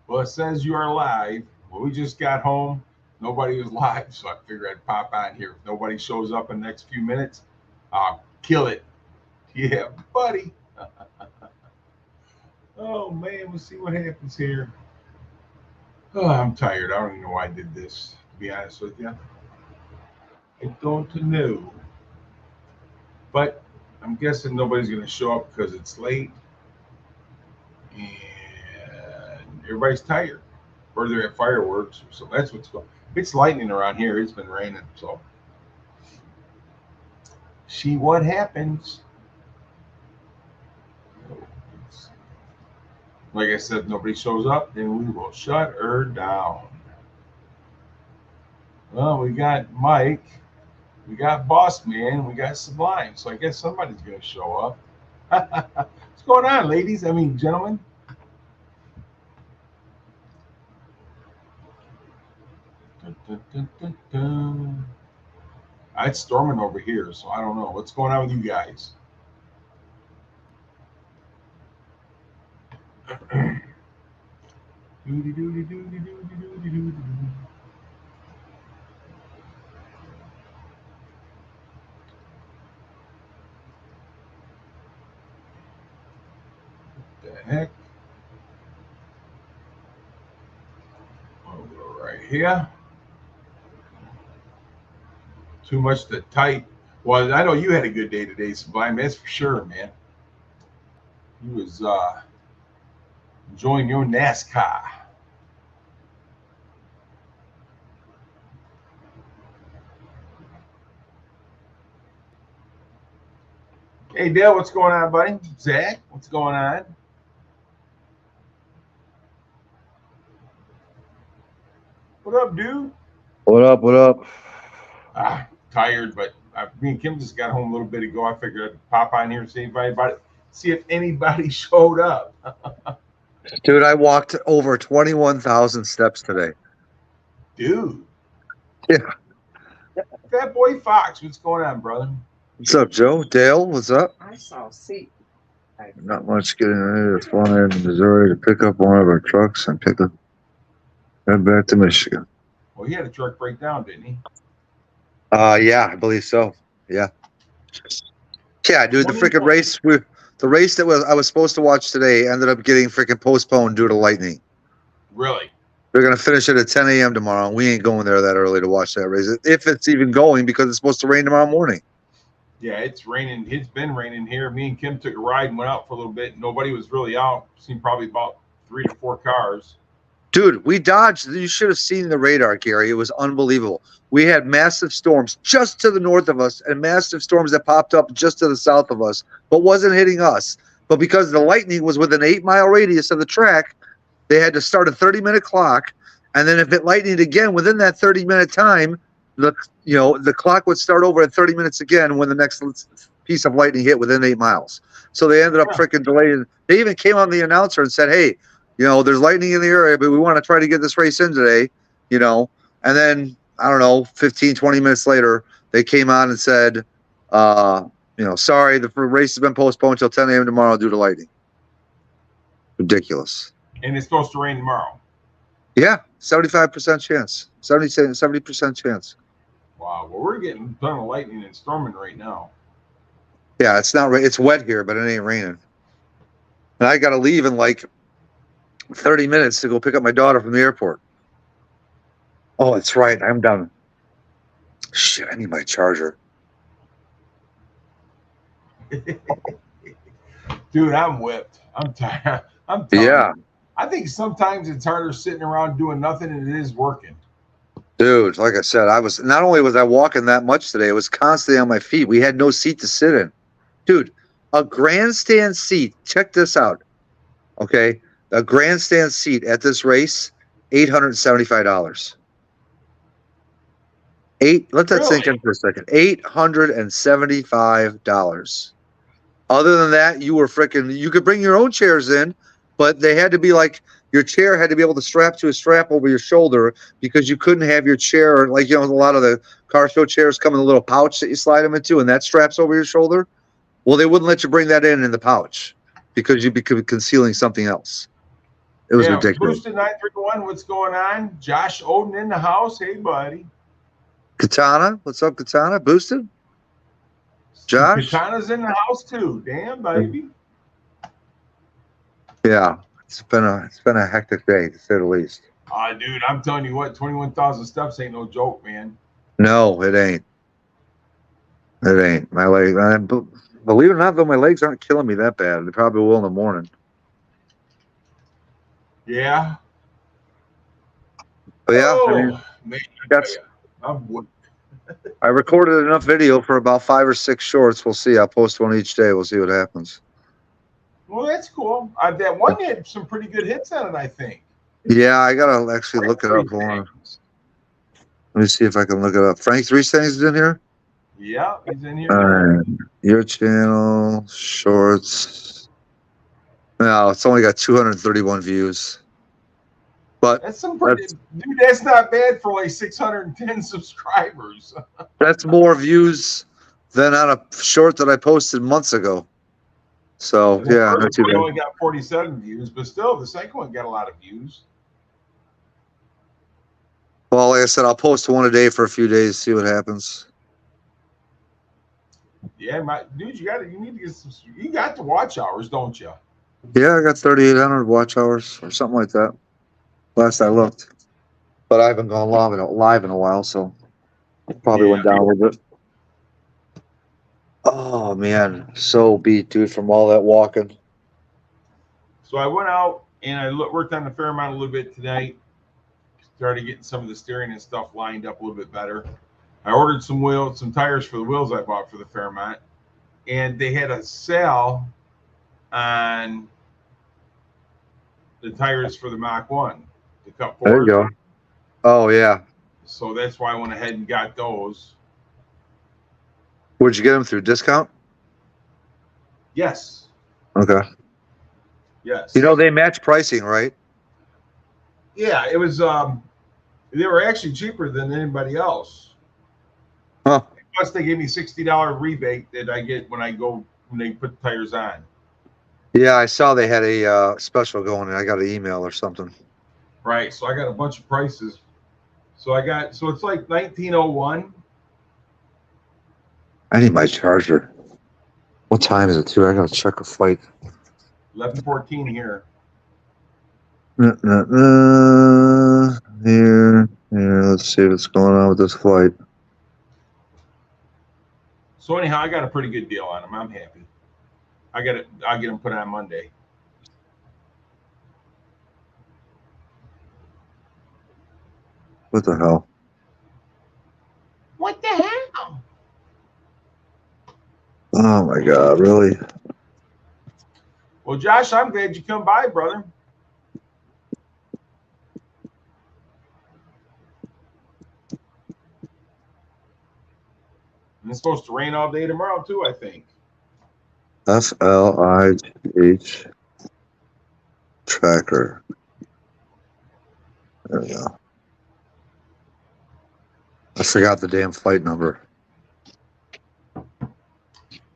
Well, it says you are live. Well, we just got home. Nobody was live, so I figured I'd pop on here. If nobody shows up in the next few minutes, I'll kill it. Yeah, buddy. Oh man, we'll see what happens here. Oh, I'm tired. I don't even know why I did this. To be honest with you, I don't know. But I'm guessing nobody's going to show up because it's late and everybody's tired, or they're at fireworks. So that's what's going. It's lightning around here. It's been raining, so see what happens. Like I said, if nobody shows up, then we will shut her down. Well, we got Mike, we got Boss Man, we got Sublime. So I guess somebody's going to show up. What's going on, ladies? I mean, gentlemen. Dun, dun, dun, dun, dun. It's storming over here, so I don't know what's going on with you guys. Doody doody doody doody doody doody. The heck? Over right here. Too much to type. Well, I know you had a good day today, Sublime. That's for sure, man. You was enjoying your NASCAR. Hey, Dale, what's going on, buddy? Zach, what's going on? What up, dude? What up? What up? Tired, but me and Kim just got home a little bit ago. I figured I'd pop on here and see if anybody showed up. Dude, I walked over 21,000 steps today. Dude. Yeah. Fat Boy Fox, what's going on, brother? What's up, Joe? Dale, what's up? I saw seat. Not much getting ready to fly in Missouri to pick up one of our trucks and head back to Michigan. Well, he had a truck breakdown, didn't he? Yeah, I believe so. Yeah. Yeah, dude, the freaking race that I was supposed to watch today ended up getting freaking postponed due to lightning. Really? They're gonna finish it at 10 a.m. tomorrow, and we ain't going there that early to watch that race. If it's even going, because it's supposed to rain tomorrow morning. Yeah, it's raining. It's been raining here. Me and Kim took a ride and went out for a little bit. Nobody was really out. Seen probably about 3 to 4 cars. Dude, we dodged. You should have seen the radar, Gary. It was unbelievable. We had massive storms just to the north of us and massive storms that popped up just to the south of us, but wasn't hitting us. But because the lightning was within an 8-mile radius of the track, they had to start a 30-minute clock. And then if it lightened again within that 30-minute time, the clock would start over at 30 minutes again when the next piece of lightning hit within 8 miles. So they ended up freaking delaying. They even came on the announcer and said, hey, there's lightning in the area, but we want to try to get this race in today, And then, I don't know, 15, 20 minutes later, they came on and said, sorry, the race has been postponed until 10 a.m. tomorrow due to lightning. Ridiculous. And it's supposed to rain tomorrow. Yeah, 75% chance. 70% chance. Wow. Well, we're getting a ton of lightning and storming right now. Yeah, it's wet here, but it ain't raining. And I got to leave in like 30 minutes to go pick up my daughter from the airport. Oh, that's right. I'm done. Shit, I need my charger. Dude, I'm whipped. I'm tired. I'm tired. Yeah. I think sometimes it's harder sitting around doing nothing than it is working. Dude, like I said, not only was I walking that much today, I was constantly on my feet. We had no seat to sit in. Dude, a grandstand seat. Check this out. Okay. A grandstand seat at this race, $875. Let that sink in for a second. $875. Other than that, you could bring your own chairs in, but they had to be like, your chair had to be able to strap to a strap over your shoulder because you couldn't have your chair, like, a lot of the car show chairs come in a little pouch that you slide them into, and that straps over your shoulder. Well, they wouldn't let you bring that in the pouch because you'd be concealing something else. It was ridiculous. Boosted 931, what's going on? Josh Oden in the house. Hey, buddy. Katana, what's up, Katana? Boosted? Josh? Katana's in the house too. Damn, baby. Yeah, it's been a hectic day to say the least. Dude, I'm telling you what, 21,000 steps ain't no joke, man. No, it ain't. It ain't. My leg. Believe it or not, though, my legs aren't killing me that bad. They probably will in the morning. Yeah. But yeah, Oh, man, I recorded enough video for about 5 or 6 shorts. We'll see. I'll post one each day. We'll see what happens. Well, that's cool. That one had some pretty good hits on it, I think. Yeah, I gotta actually look it up. Let me see if I can look it up. Frank Three Things is in here. Yeah, he's in here. Your channel shorts. No, it's only got 231 views. But that's some pretty, dude. That's not bad for like 610 subscribers. That's more views than on a short that I posted months ago. So yeah, not too bad. Only got 47 views, but still, the second one got a lot of views. Well, like I said, I'll post one a day for a few days, see what happens. Yeah, dude, you need to get some. You got the watch hours, don't you? Yeah, I got 3,800 watch hours or something like that. Last I looked, but I haven't gone live in a while, so probably went down a little bit. Oh man, so beat, dude, from all that walking. So I went out and I worked on the Fairmont a little bit tonight. Started getting some of the steering and stuff lined up a little bit better. I ordered some tires for the wheels I bought for the Fairmont, and they had a sale on the tires for the Mach 1, the Cup 4. There you go. Oh yeah. So that's why I went ahead and got those. Where'd you get them through? Discount? Yes. Okay. Yes. You know they match pricing, right? Yeah, it was. They were actually cheaper than anybody else. Huh. Plus, they gave me $60 rebate that I get when they put the tires on. Yeah, I saw they had a special going, and I got an email or something. Right. So I got a bunch of prices. So it's like 1901. I need my charger. What time is it, too? I gotta check a flight. 11:14 here. Here. Let's see what's going on with this flight. So anyhow, I got a pretty good deal on them. I'm happy. I'll get them put on Monday. What the hell? What the hell? Oh my God! Really? Well, Josh, I'm glad you come by, brother. And it's supposed to rain all day tomorrow too, I think. FLIH tracker. There we go. I forgot the damn flight number.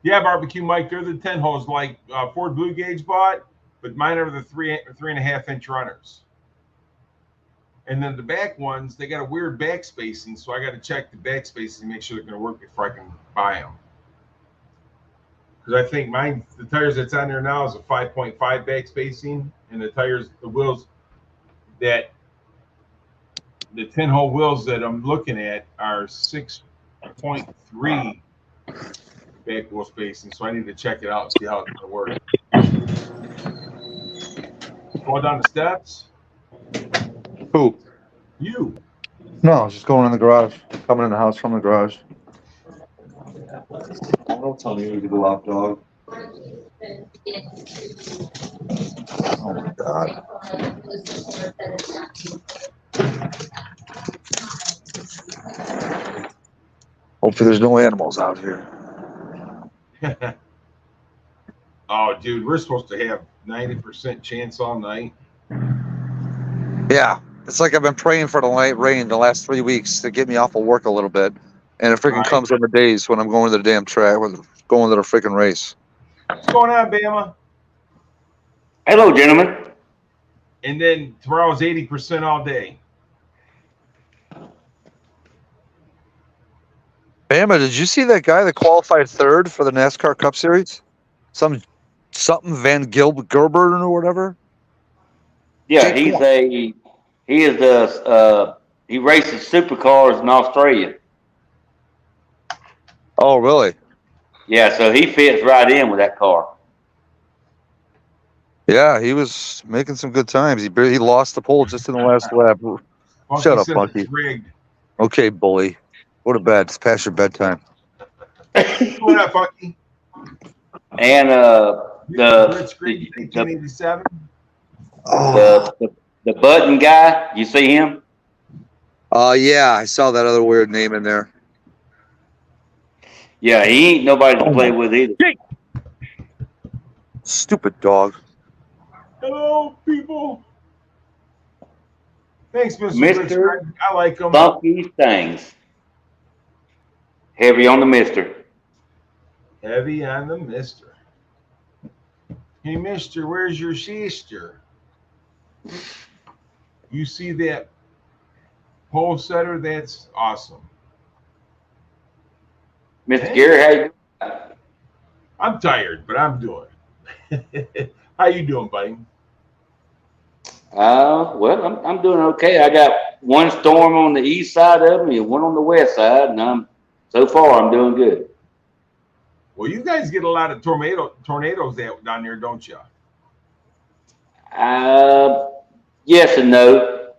Yeah, Barbecue Mike, they're the 10 holes like Ford Blue Gauge bought, but mine are the 3.5 inch runners. And then the back ones, they got a weird back spacing, so I got to check the back spacing and make sure they're going to work before I can buy them. Because I think the tires that's on there now is a 5.5 back spacing, and the wheels that the 10-hole wheels that I'm looking at are 6.3 back wheel spacing. So I need to check it out and see how it's going to work. Going down the steps. Who? You. No, I was just going in the garage. Coming in the house from the garage. Don't tell me you go out, dog. Oh my God. Hopefully there's no animals out here. Oh, dude, we're supposed to have 90% chance all night. Yeah. It's like I've been praying for the light rain the last 3 weeks to get me off of work a little bit. And it freaking comes on the days when I'm going to the damn track, going to the freaking race. What's going on, Bama? Hello, gentlemen. And then tomorrow's 80% all day. Bama, did you see that guy that qualified third for the NASCAR Cup Series? Something Van Gilbert or whatever. Yeah, he races supercars in Australia. Oh, really? Yeah, so he fits right in with that car. Yeah, he was making some good times. He lost the pole just in the last lap. Funky Shut up, says Funky. it's rigged. Okay, bully. Go to bed. It's past your bedtime. What up, Funky? And Blitzkrieg 1987. the button guy, you see him? Yeah, I saw that other weird name in there. Yeah, he ain't nobody to play with either. Stupid dog. Hello, people. Thanks, Mr. Mr. Blitzkrieg. I like him. Funky things. Heavy on the mister. Heavy on the mister. Hey, mister, where's your sister? You see that pole setter? That's awesome. Mr. Gary, how you doing? I'm tired, but I'm doing. How you doing, buddy? Well, I'm doing okay. I got one storm on the east side of me and one on the west side, and so far I'm doing good. Well, you guys get a lot of tornadoes down there, don't you? Yes and no.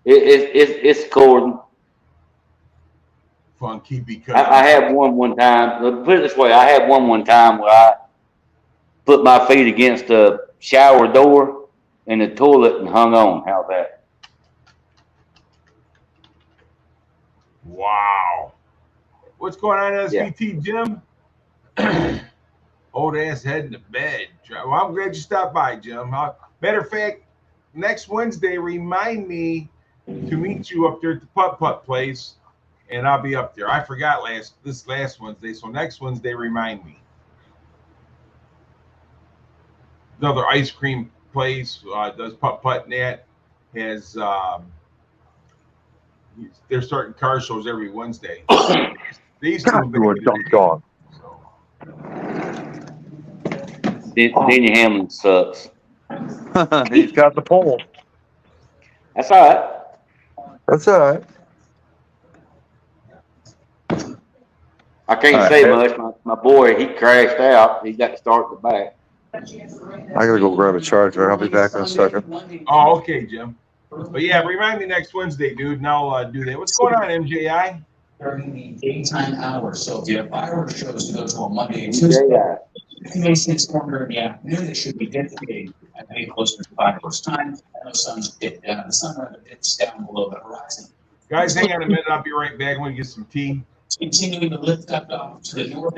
It's according. Funky because I had one time. Put it this way, I had one time where I put my feet against the shower door in the toilet and hung on. How's that? Wow. What's going on, SVT, Jim? Old ass heading to bed. Well, I'm glad you stopped by, Jim. Matter of fact, next Wednesday, remind me to meet you up there at the putt place, and I'll be up there. I forgot this last Wednesday, so next Wednesday, remind me. Another ice cream place does putt net. Has they're starting car shows every Wednesday. These two dog. Denny Hamlin sucks. He's got the pole. That's all right. That's all right. I can't say much. My boy, he crashed out. He got to start in the back. I gotta go grab a charger. I'll be back in a second. Oh, okay, Jim. But yeah, remind me next Wednesday, dude, and I'll do that. What's going on, MJI? During the daytime hours. So if you have fireworks shows to go to on Monday and Tuesday, if you may see it's longer in the afternoon, it should be dedicated at any closer to fireworks time. I know sun's dipped down. The sun dips down below the horizon. Guys, hang on a minute. I'll be right back. I'm going to get some tea. It's continuing to lift up off to the north.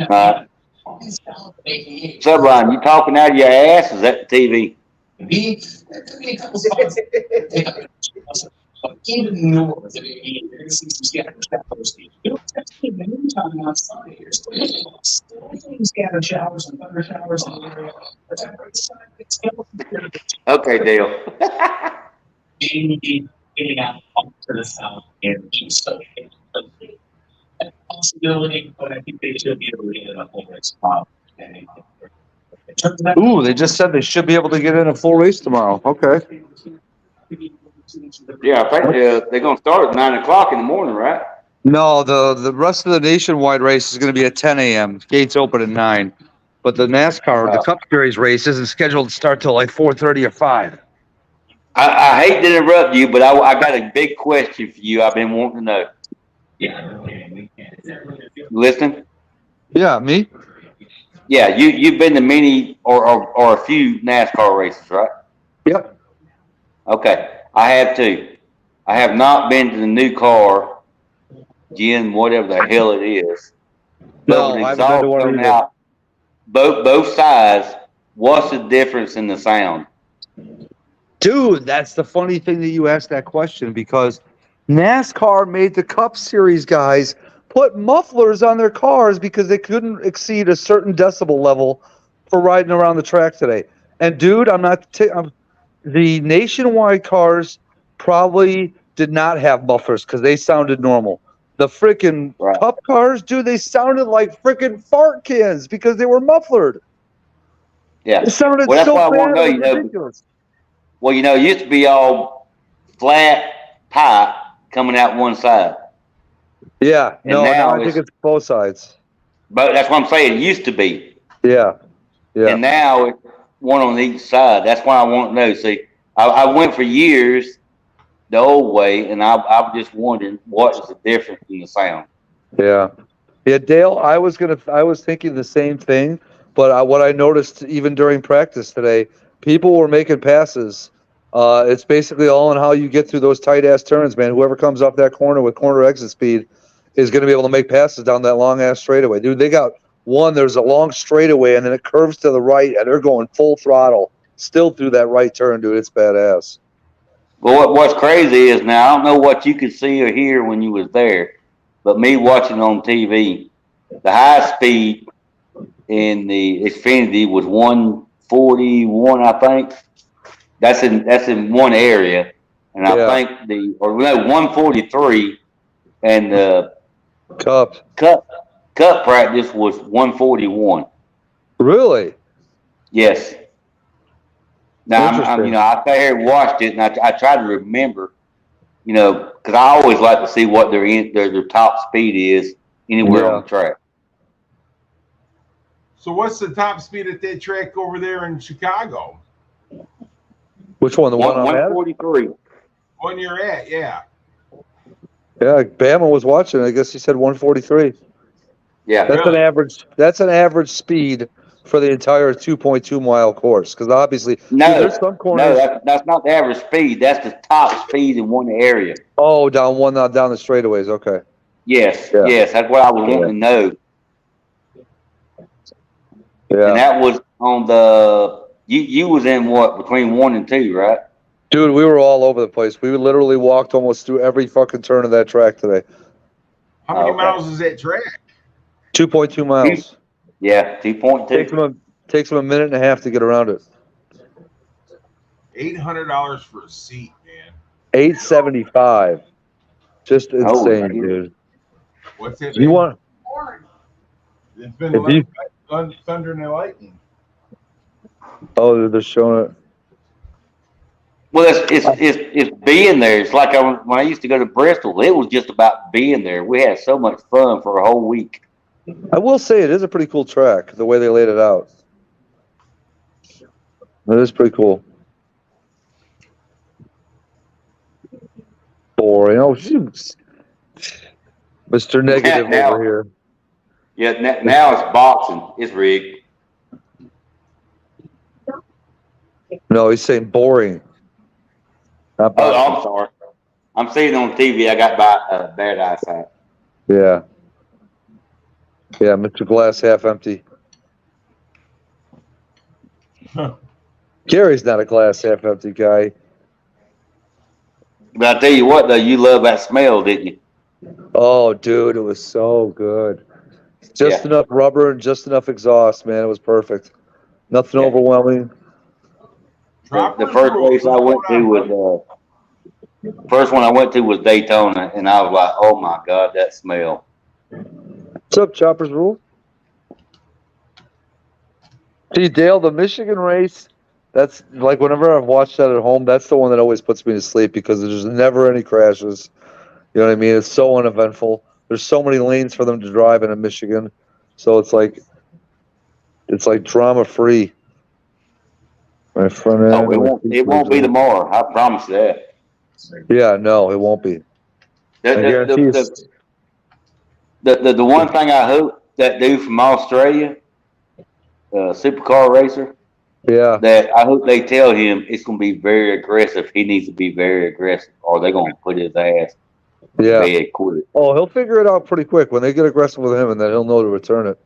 Subline, you talking out of your ass? Is that the TV? There could be a couple spots. But even north, you're going to see some scattered showers. In the meantime, outside here, scattered showers and thunder showers in the area. Okay, Dale. Getting out to the south and east. So, a possibility, but I think they should be able to get it up over its spot. Ooh, they just said they should be able to get in a full race tomorrow. Okay. Yeah, I think they're going to start at 9 o'clock in the morning, right? No, the rest of the nationwide race is going to be at 10 a.m. Gates open at 9. But the NASCAR, the Cup Series race isn't scheduled to start till like 4:30 or 5. I hate to interrupt you, but I got a big question for you. I've been wanting to know. You listening? Yeah, me? Yeah, you've been to many or a few NASCAR races, right? Yep. Okay, I have too. I have not been to the new car, Gin, whatever the hell it is. No, I haven't been to one either. Out, both sides. What's the difference in the sound? Dude, that's the funny thing that you asked that question, because NASCAR made the Cup Series guys put mufflers on their cars because they couldn't exceed a certain decibel level for riding around the track today. And dude, the nationwide cars probably did not have mufflers because they sounded normal. The freaking Right. Cup cars, dude, they sounded like freaking fart cans because they were mufflered. Yeah. It sounded Well, that's so what I bad, want to know, it you was know. ridiculous. Well, it used to be all flat pipe coming out one side. Yeah, And no, now now I think it's both sides. But that's what I'm saying. It used to be. Yeah, yeah. And now it's one on each side. That's why I want to know. See, I went for years the old way, and I'm just wondering what is the difference in the sound. Yeah, yeah, Dale. I was thinking the same thing, but what I noticed even during practice today, people were making passes. It's basically all on how you get through those tight ass turns, man. Whoever comes off that corner with corner exit speed is going to be able to make passes down that long ass straightaway, dude. They got one. There's a long straightaway, and then it curves to the right, and they're going full throttle still through that right turn, dude. It's badass. Well, what's crazy is now I don't know what you could see or hear when you was there, but me watching on TV, the high speed in the Xfinity was 141, I think. That's in one area, and I Yeah. think 143, and the Cup. cup practice was 141. Really? Yes. Now Interesting. I sat here and watched it, and I tried to remember, because I always like to see what their top speed is anywhere on the track. So what's the top speed at that track over there in Chicago? Which one? The one I'm at? 143. One you're at, yeah. Yeah, Bama was watching. I guess he said 143. Yeah. That's Really? an average. That's an average speed for the entire 2.2 mile course. Because obviously, No, dude, there's some corners. no, that's not the average speed. That's the top speed in one area. Oh, down the straightaways. Okay. Yes, Yeah. yes, that's what I was wanting to know. And Yeah, that was on the you was in what, between 1 and 2, right? dude, we were all over the place. We literally walked almost through every fucking turn of that track today. How many Okay. miles is that track? 2.2 miles. Yeah, 2.2. Takes them a minute and a half to get around it. $800 for a seat, man. $875. Just insane, Oh, yeah. dude. What's that? You want? It's been If you- thunder and lightning. Oh, they're showing it. Well, it's being there. It's like when I used to go to Bristol. It was just about being there. We had so much fun for a whole week. I will say it is a pretty cool track, the way they laid it out. It is pretty cool. Boring. Oh, shoot. Mr. Negative Now- over here. Yeah, now it's boxing. It's rigged. No, he's saying boring. Not Oh, boxing. I'm sorry. I'm seeing it on TV. I got bad eyesight. Yeah. Yeah, Mr. Glass half empty. Gary's not a glass half empty guy. But I tell you what, though, you love that smell, didn't you? Oh, dude, it was so good. Just Yeah. enough rubber and just enough exhaust, man. It was perfect. Nothing Yeah. overwhelming. The first race I went to was first one I went to was Daytona, and I was like, "Oh my God, that smell!" What's up, Choppers Rule? See, Dale, the Michigan race, that's like whenever I've watched that at home, that's the one that always puts me to sleep because there's never any crashes. You know what I mean? It's so uneventful. There's so many lanes for them to drive in Michigan. So it's like drama free. My front end. Oh, it won't be tomorrow. I promise you that. Yeah, no, it won't be. I guarantee you. The one thing I hope that dude from Australia, supercar racer, Yeah. that I hope they tell him it's going to be very aggressive. He needs to be very aggressive, or they're going to put his ass Yeah. bed quick. Oh, he'll figure it out pretty quick when they get aggressive with him, and then he'll know to return it.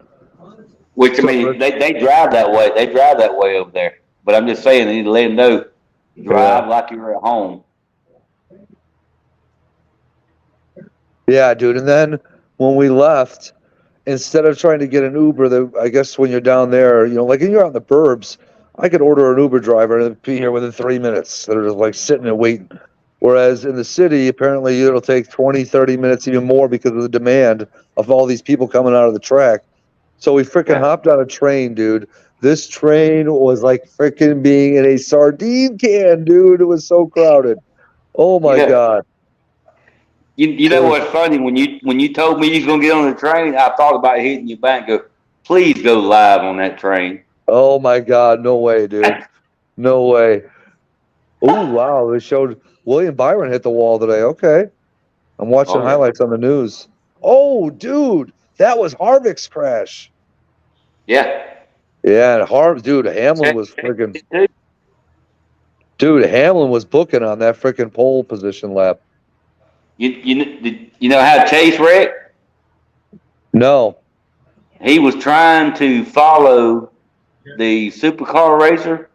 Which, I mean, they drive that way. They drive that way over there. But I'm just saying, they need to let him know, drive like you're at home. Yeah, dude. And then when we left, instead of trying to get an Uber, I guess when you're down there, like you're out in the burbs, I could order an Uber driver and be here within 3 minutes. They're just like sitting and waiting. Whereas in the city, apparently it'll take 20, 30 minutes, even more because of the demand of all these people coming out of the track. So we freaking hopped on a train, dude. This train was like freaking being in a sardine can, dude. It was so crowded. Oh my God. You know what's funny? When you told me you was gonna get on the train, I thought about hitting you back and go, please go live on that train. Oh my God, no way, dude. No way. Oh wow, they showed William Byron hit the wall today. Okay. I'm watching highlights on the news. Oh, dude, that was Harvick's crash. Yeah. Yeah, dude, Hamlin was freaking. Dude, Hamlin was booking on that freaking pole position lap. You know how Chase wrecked? No. He was trying to follow the supercar racer,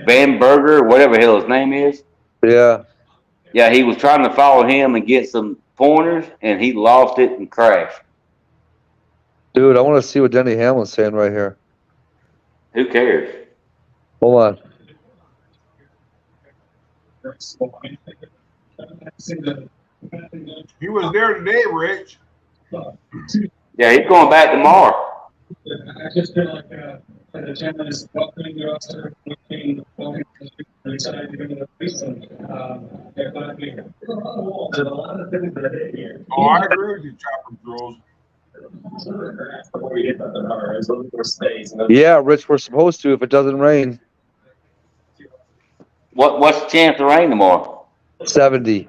Van Berger, whatever the hell his name is. Yeah. Yeah, he was trying to follow him and get some pointers, and he lost it and crashed. Dude, I want to see what Denny Hamlin's saying right here. Who cares? Hold on. He was there today, Rich. Yeah, he's going back tomorrow. I just feel like the challenge is welcoming the roster, looking excited to go to the season. There's a lot of things that I did here. Oh, I agree with you, Chopper Jules. Before we hit the number, I was looking for space. Yeah, Rich, we're supposed to if it doesn't rain. What's the chance of rain tomorrow? 70.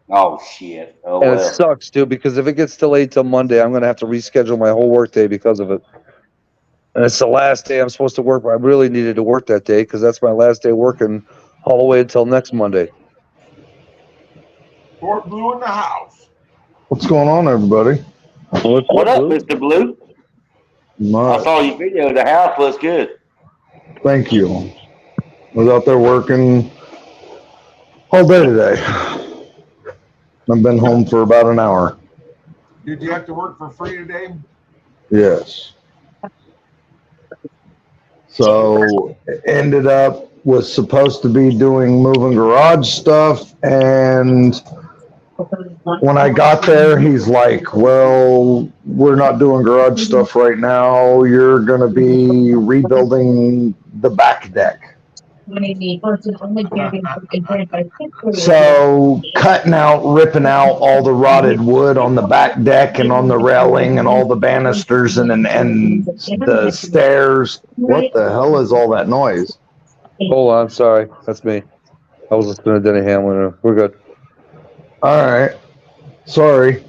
Oh shit! Oh And well. it sucks, dude, because if it gets delayed till Monday, I'm gonna have to reschedule my whole work day because of it. And it's the last day I'm supposed to work, but I really needed to work that day because that's my last day working all the way until next Monday. Fort Blue in the house. What's going on, everybody? What up, Mr. Blue? I saw your video. The house looks good. Thank you. I was out there working all day today. I've been home for about an hour. Did you have to work for free today? Yes. So ended up was supposed to be doing moving garage stuff, and when I got there, he's like, well, we're not doing garage stuff right now. You're going to be rebuilding the back deck. So cutting out, ripping out all the rotted wood on the back deck and on the railing and all the banisters and the stairs. What the hell is all that noise? Hold on, sorry. That's me. I was listening to Denny Hamlin. We're good. All right. Sorry.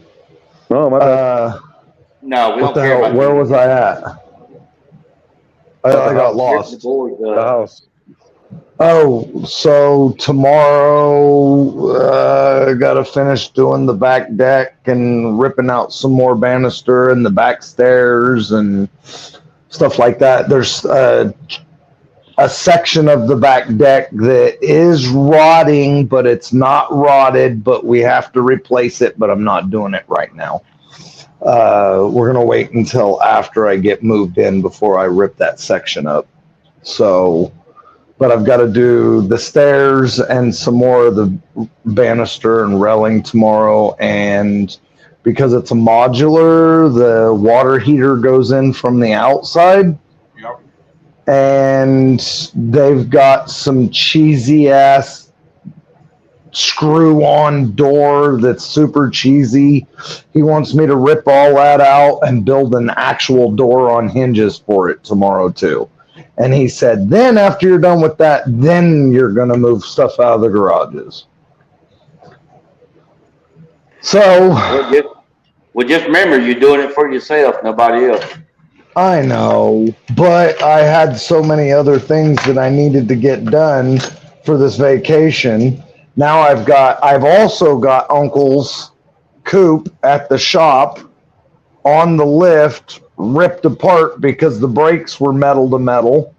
Oh, my bad. No, we What don't the care hell? about Where you. was I at? I got lost. The house. Oh, so tomorrow, got to finish doing the back deck and ripping out some more banister and the back stairs and stuff like that. There's a section of the back deck that is rotting, but it's not rotted, but we have to replace it, but I'm not doing it right now. We're going to wait until after I get moved in before I rip that section up. So, but I've got to do the stairs and some more of the banister and railing tomorrow. And because it's a modular, the water heater goes in from the outside. Yep. And they've got some cheesy ass screw on door that's super cheesy. He wants me to rip all that out and build an actual door on hinges for it tomorrow too. And he said, then after you're done with that, then you're going to move stuff out of the garages. So Well, just remember, you're doing it for yourself, nobody else. I know, but I had so many other things that I needed to get done for this vacation. Now I've also got Uncle's coupe at the shop on the lift, ripped apart because the brakes were metal to metal.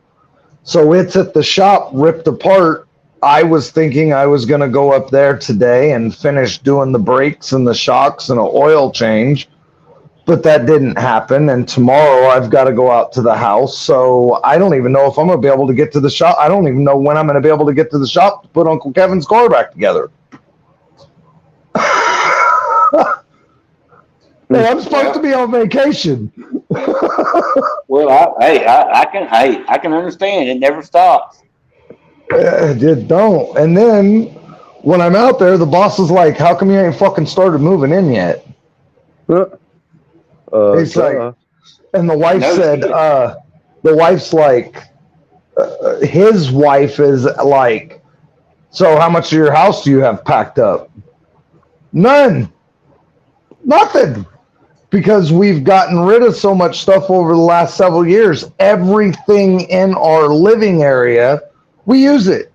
So it's at the shop ripped apart. I was thinking I was going to go up there today and finish doing the brakes and the shocks and an oil change. but that didn't happen. And tomorrow I've got to go out to the house. So I don't even know if I'm going to be able to get to the shop. I don't even know when I'm going to be able to get to the shop to put Uncle Kevin's car back together. Hey, I'm supposed to be on vacation. Well, I can understand. It never stops. It don't. And then when I'm out there, the boss is like, "How come you ain't fucking started moving in yet?" He's like, and the wife said, the wife's like, his wife is like, "So how much of your house do you have packed up?" None. Nothing. Because we've gotten rid of so much stuff over the last several years. Everything in our living area, we use it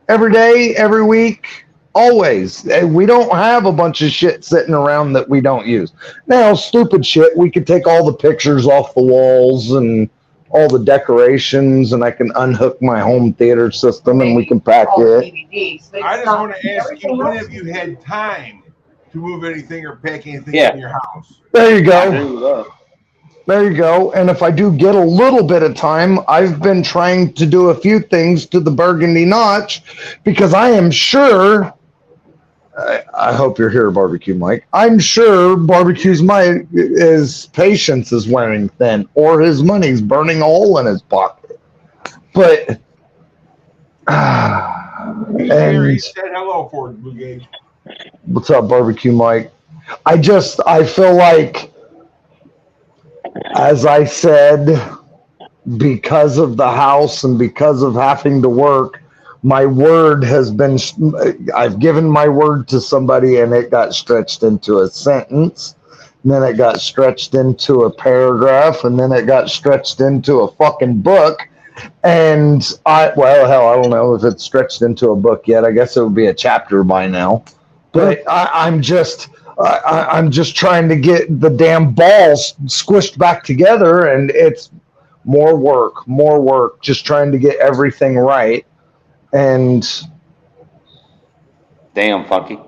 every day, every week, always. We don't have a bunch of shit sitting around that we don't use. Now, stupid shit, we could take all the pictures off the walls and all the decorations, and I can unhook my home theater system and we can pack it. I just want to ask you, when have you had time to move anything or pack anything in your house? There you go. There you go. And if I do get a little bit of time, I've been trying to do a few things to the Burgundy Notch because I am sure, I hope you're here, Barbecue Mike. I'm sure his patience is wearing thin or his money's burning a hole in his pocket. But, Gary said hello for Blue Gauge. What's up, Barbecue Mike? I feel like, as I said, because of the house and because of having to work, my word has been, I've given my word to somebody and it got stretched into a sentence. And then it got stretched into a paragraph and then it got stretched into a fucking book. And I don't know if it's stretched into a book yet. I guess it would be a chapter by now. But I'm just trying to get the damn balls squished back together, and it's more work, just trying to get everything right. And Damn, Funky.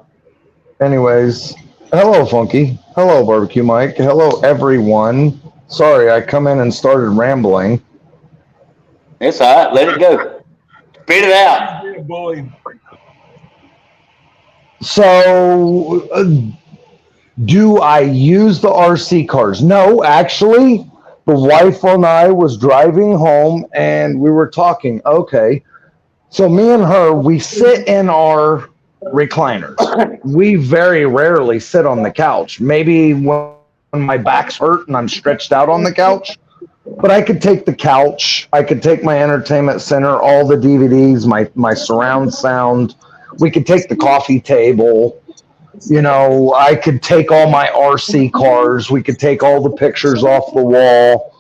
anyways, hello, Funky. Hello, Barbecue Mike. Hello, everyone. Sorry, I come in and started rambling. It's all right. Let it go. Spit it out. You're a bully. So, do I use the RC cars? No, actually, the wife and I was driving home and we were talking. Okay, so me and her, we sit in our recliners. We very rarely sit on the couch. Maybe when my back's hurt and I'm stretched out on the couch. But I could take the couch. I could take my entertainment center, all the DVDs, my surround sound. We could take the coffee table. You know, I could take all my RC cars. We could take all the pictures off the wall.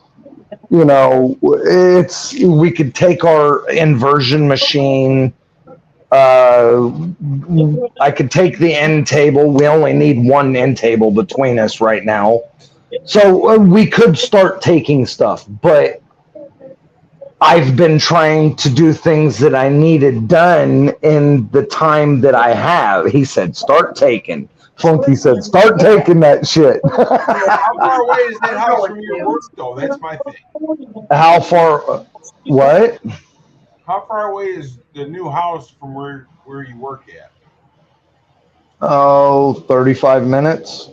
You know, we could take our inversion machine. I could take the end table. We only need one end table between us right now. So we could start taking stuff, but I've been trying to do things that I needed done in the time that I have. He said, start taking. Funky said, start taking that shit. How far away is that house from your work, though? That's my thing. How far? What? How far away is the new house from where you work at? Oh, 35 minutes.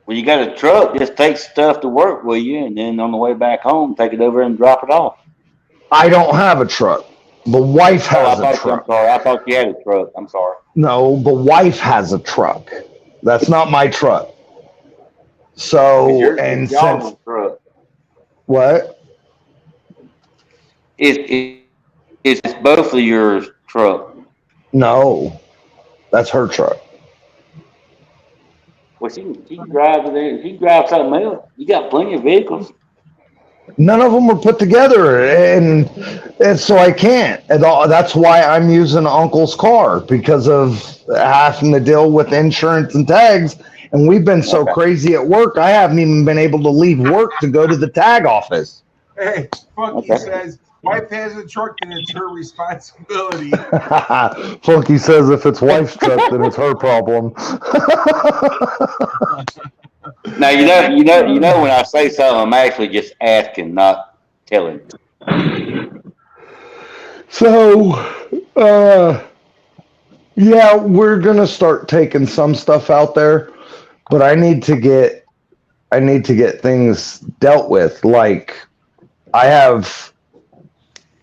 Well, you got a truck, just take stuff to work with you, and then on the way back home, take it over and drop it off. I don't have a truck. The wife has a truck. I'm sorry. I thought you had a truck. I'm sorry. No, the wife has a truck. That's not my truck. So, and since truck. What? It's both of your truck. No, that's her truck. Well, she can drive it there. She can drive something else. You got plenty of vehicles. None of them were put together, and so I can't. And that's why I'm using Uncle's car, because of having to deal with insurance and tags. And we've been so crazy at work, I haven't even been able to leave work to go to the tag office. Hey, Funky says wife has a truck, then it's her responsibility. Funky says if it's wife's truck, then it's her problem. Now you know when I say something, I'm actually just asking, not telling. So, yeah, we're gonna start taking some stuff out there, but I need to get things dealt with. Like,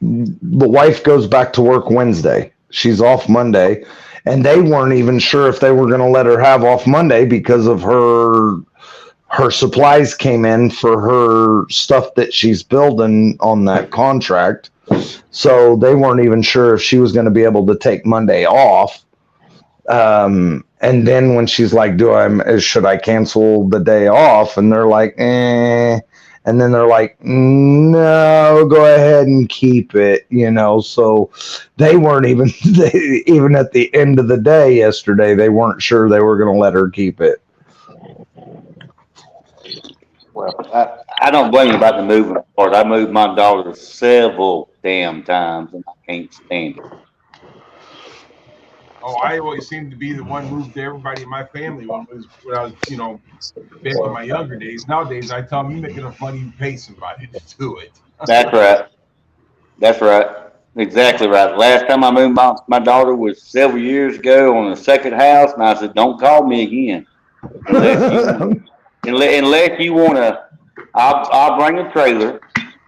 the wife goes back to work Wednesday. She's off Monday, and they weren't even sure if they were gonna let her have off Monday because of her supplies came in for her stuff that she's building on that contract. So they weren't even sure if she was going to be able to take Monday off. And then when she's like, should I cancel the day off? And they're like, eh. And then they're like, no, go ahead and keep it, So they weren't even, even at the end of the day yesterday, they weren't sure they were going to let her keep it. Well, I don't blame you about the moving part. I moved my daughter several damn times, and I can't stand it. Oh, I always seemed to be the one moved to everybody in my family when I was, back in my younger days. Nowadays, I tell them, you make enough money, you pay somebody to do it. That's right. That's right. Exactly right. Last time I moved my daughter was several years ago on the second house, and I said, don't call me again. Unless you want to, I'll bring a trailer.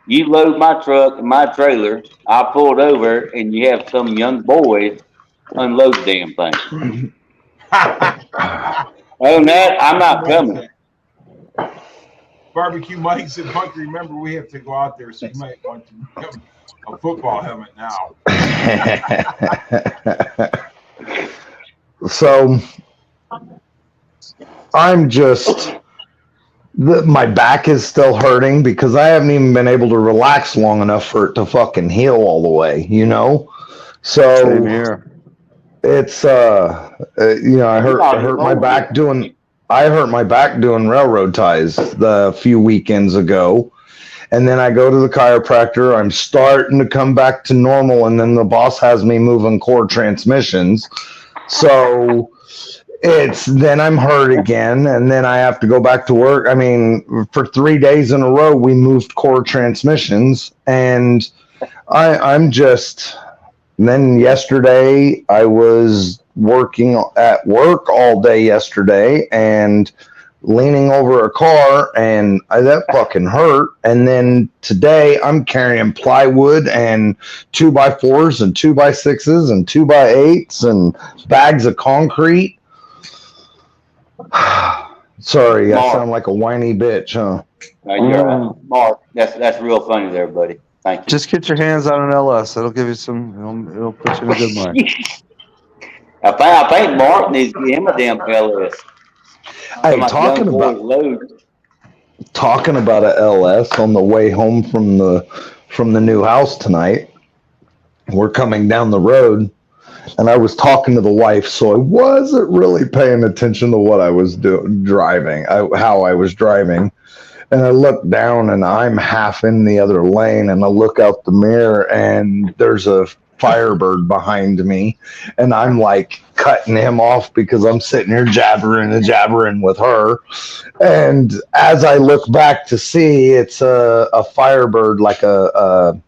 You load my truck and my trailer. I'll pull it over, and you have some young boys unload the damn thing. Other than that, I'm not coming. Barbecue Mike said, Funky, remember we have to go out there, so you might want to have a football helmet now. So I'm just... my back is still hurting because I haven't even been able to relax long enough for it to fucking heal all the way, So Same here. It's I hurt my back doing railroad ties the few weekends ago, and then I go to the chiropractor. I'm starting to come back to normal, and then the boss has me moving core transmissions, so. Then I'm hurt again, and then I have to go back to work. I mean, for 3 days in a row, we moved core transmissions, and I'm just. Then yesterday, I was working at work all day yesterday, and leaning over a car, and that fucking hurt. And then today, I'm carrying plywood and 2x4s and 2x6s and 2x8s and bags of concrete. Sorry, Mark. I sound like a whiny bitch, huh? Mark, that's real funny there, buddy. Thank you. Just get your hands on an LS. It'll give you some. It'll put you in a good mind. I think Mark needs to give him a damn LS. Hey, talking about a LS on the way home from the new house tonight. We're coming down the road. And I was talking to the wife, so I wasn't really paying attention to what I was driving, how I was driving. And I look down, and I'm half in the other lane, and I look out the mirror, and there's a Firebird behind me, and I'm like cutting him off because I'm sitting here jabbering with her. And as I look back to see, it's a Firebird, like a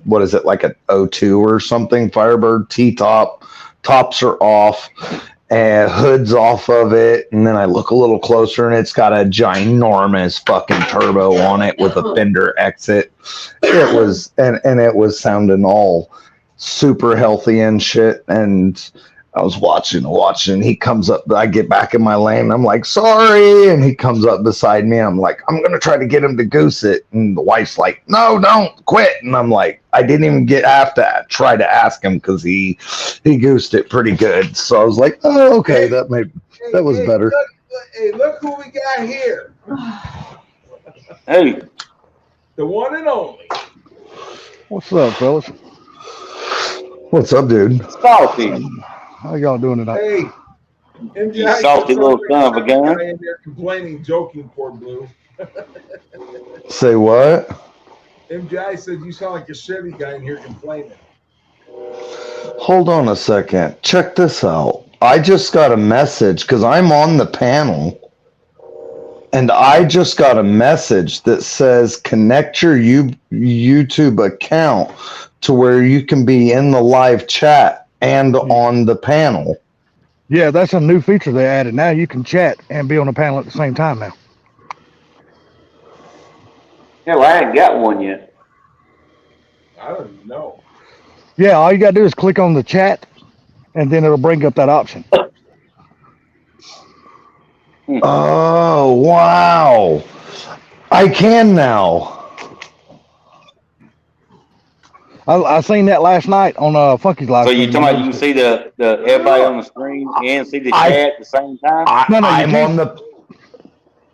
what is it, like an O2 or something, Firebird T-top. Tops are off and hood's off of it. And then I look a little closer, and it's got a ginormous fucking turbo on it with a fender exit. It was, and it was sounding all super healthy and shit. And I was watching. He comes up, I get back in my lane. I'm like, sorry. And he comes up beside me. I'm like, I'm going to try to get him to goose it. And the wife's like, no, don't quit. And I'm like, I didn't even have to try to ask him because he goosed it pretty good. So I was like, oh, okay, that was better. Look who we got here. Hey. The one and only. What's up, fellas? What's up, dude? Salty. How y'all doing tonight? Hey, MJ, you salty little son of a gun. In there complaining, joking, poor Blue. Say what? MJ said you sound like a Chevy guy in here complaining. Hold on a second. Check this out. I just got a message because I'm on the panel. And I just got a message that says connect your YouTube account to where you can be in the live chat and on the panel. Yeah, that's a new feature they added. Now you can chat and be on the panel at the same time now. Hell, I ain't got one yet. I don't even know. Yeah, all you gotta do is click on the chat, and then it'll bring up that option. Oh, wow. I can now. I seen that last night on Funky's live. So you stream. talking about you can see the everybody on the screen and see the chat at the same time? No, you I'm can't. on the.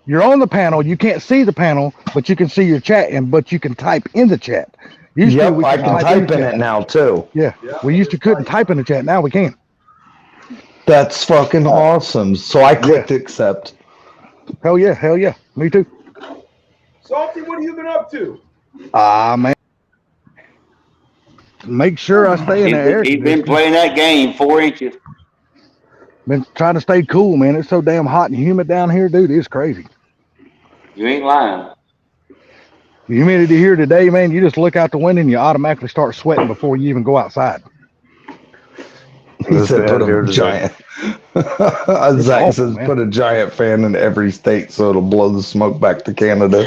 You're on the panel. You can't see the panel, but you can see your chat, but you can type in the chat. Usually Yep, we I can type in it now too. Yeah, we used to couldn't type in the chat. Now we can. That's fucking awesome. So I clicked accept. Hell yeah. Me too. Salty, what have you been up to? Man. Make sure I stay in the air. He's been playing that game 4 inches. Been trying to stay cool, man. It's so damn hot and humid down here, dude. It's crazy. You ain't lying. The humidity here today, man, you just look out the window and you automatically start sweating before you even go outside. He said put a giant. Zach awful, says man. put a giant fan in every state so it'll blow the smoke back to Canada.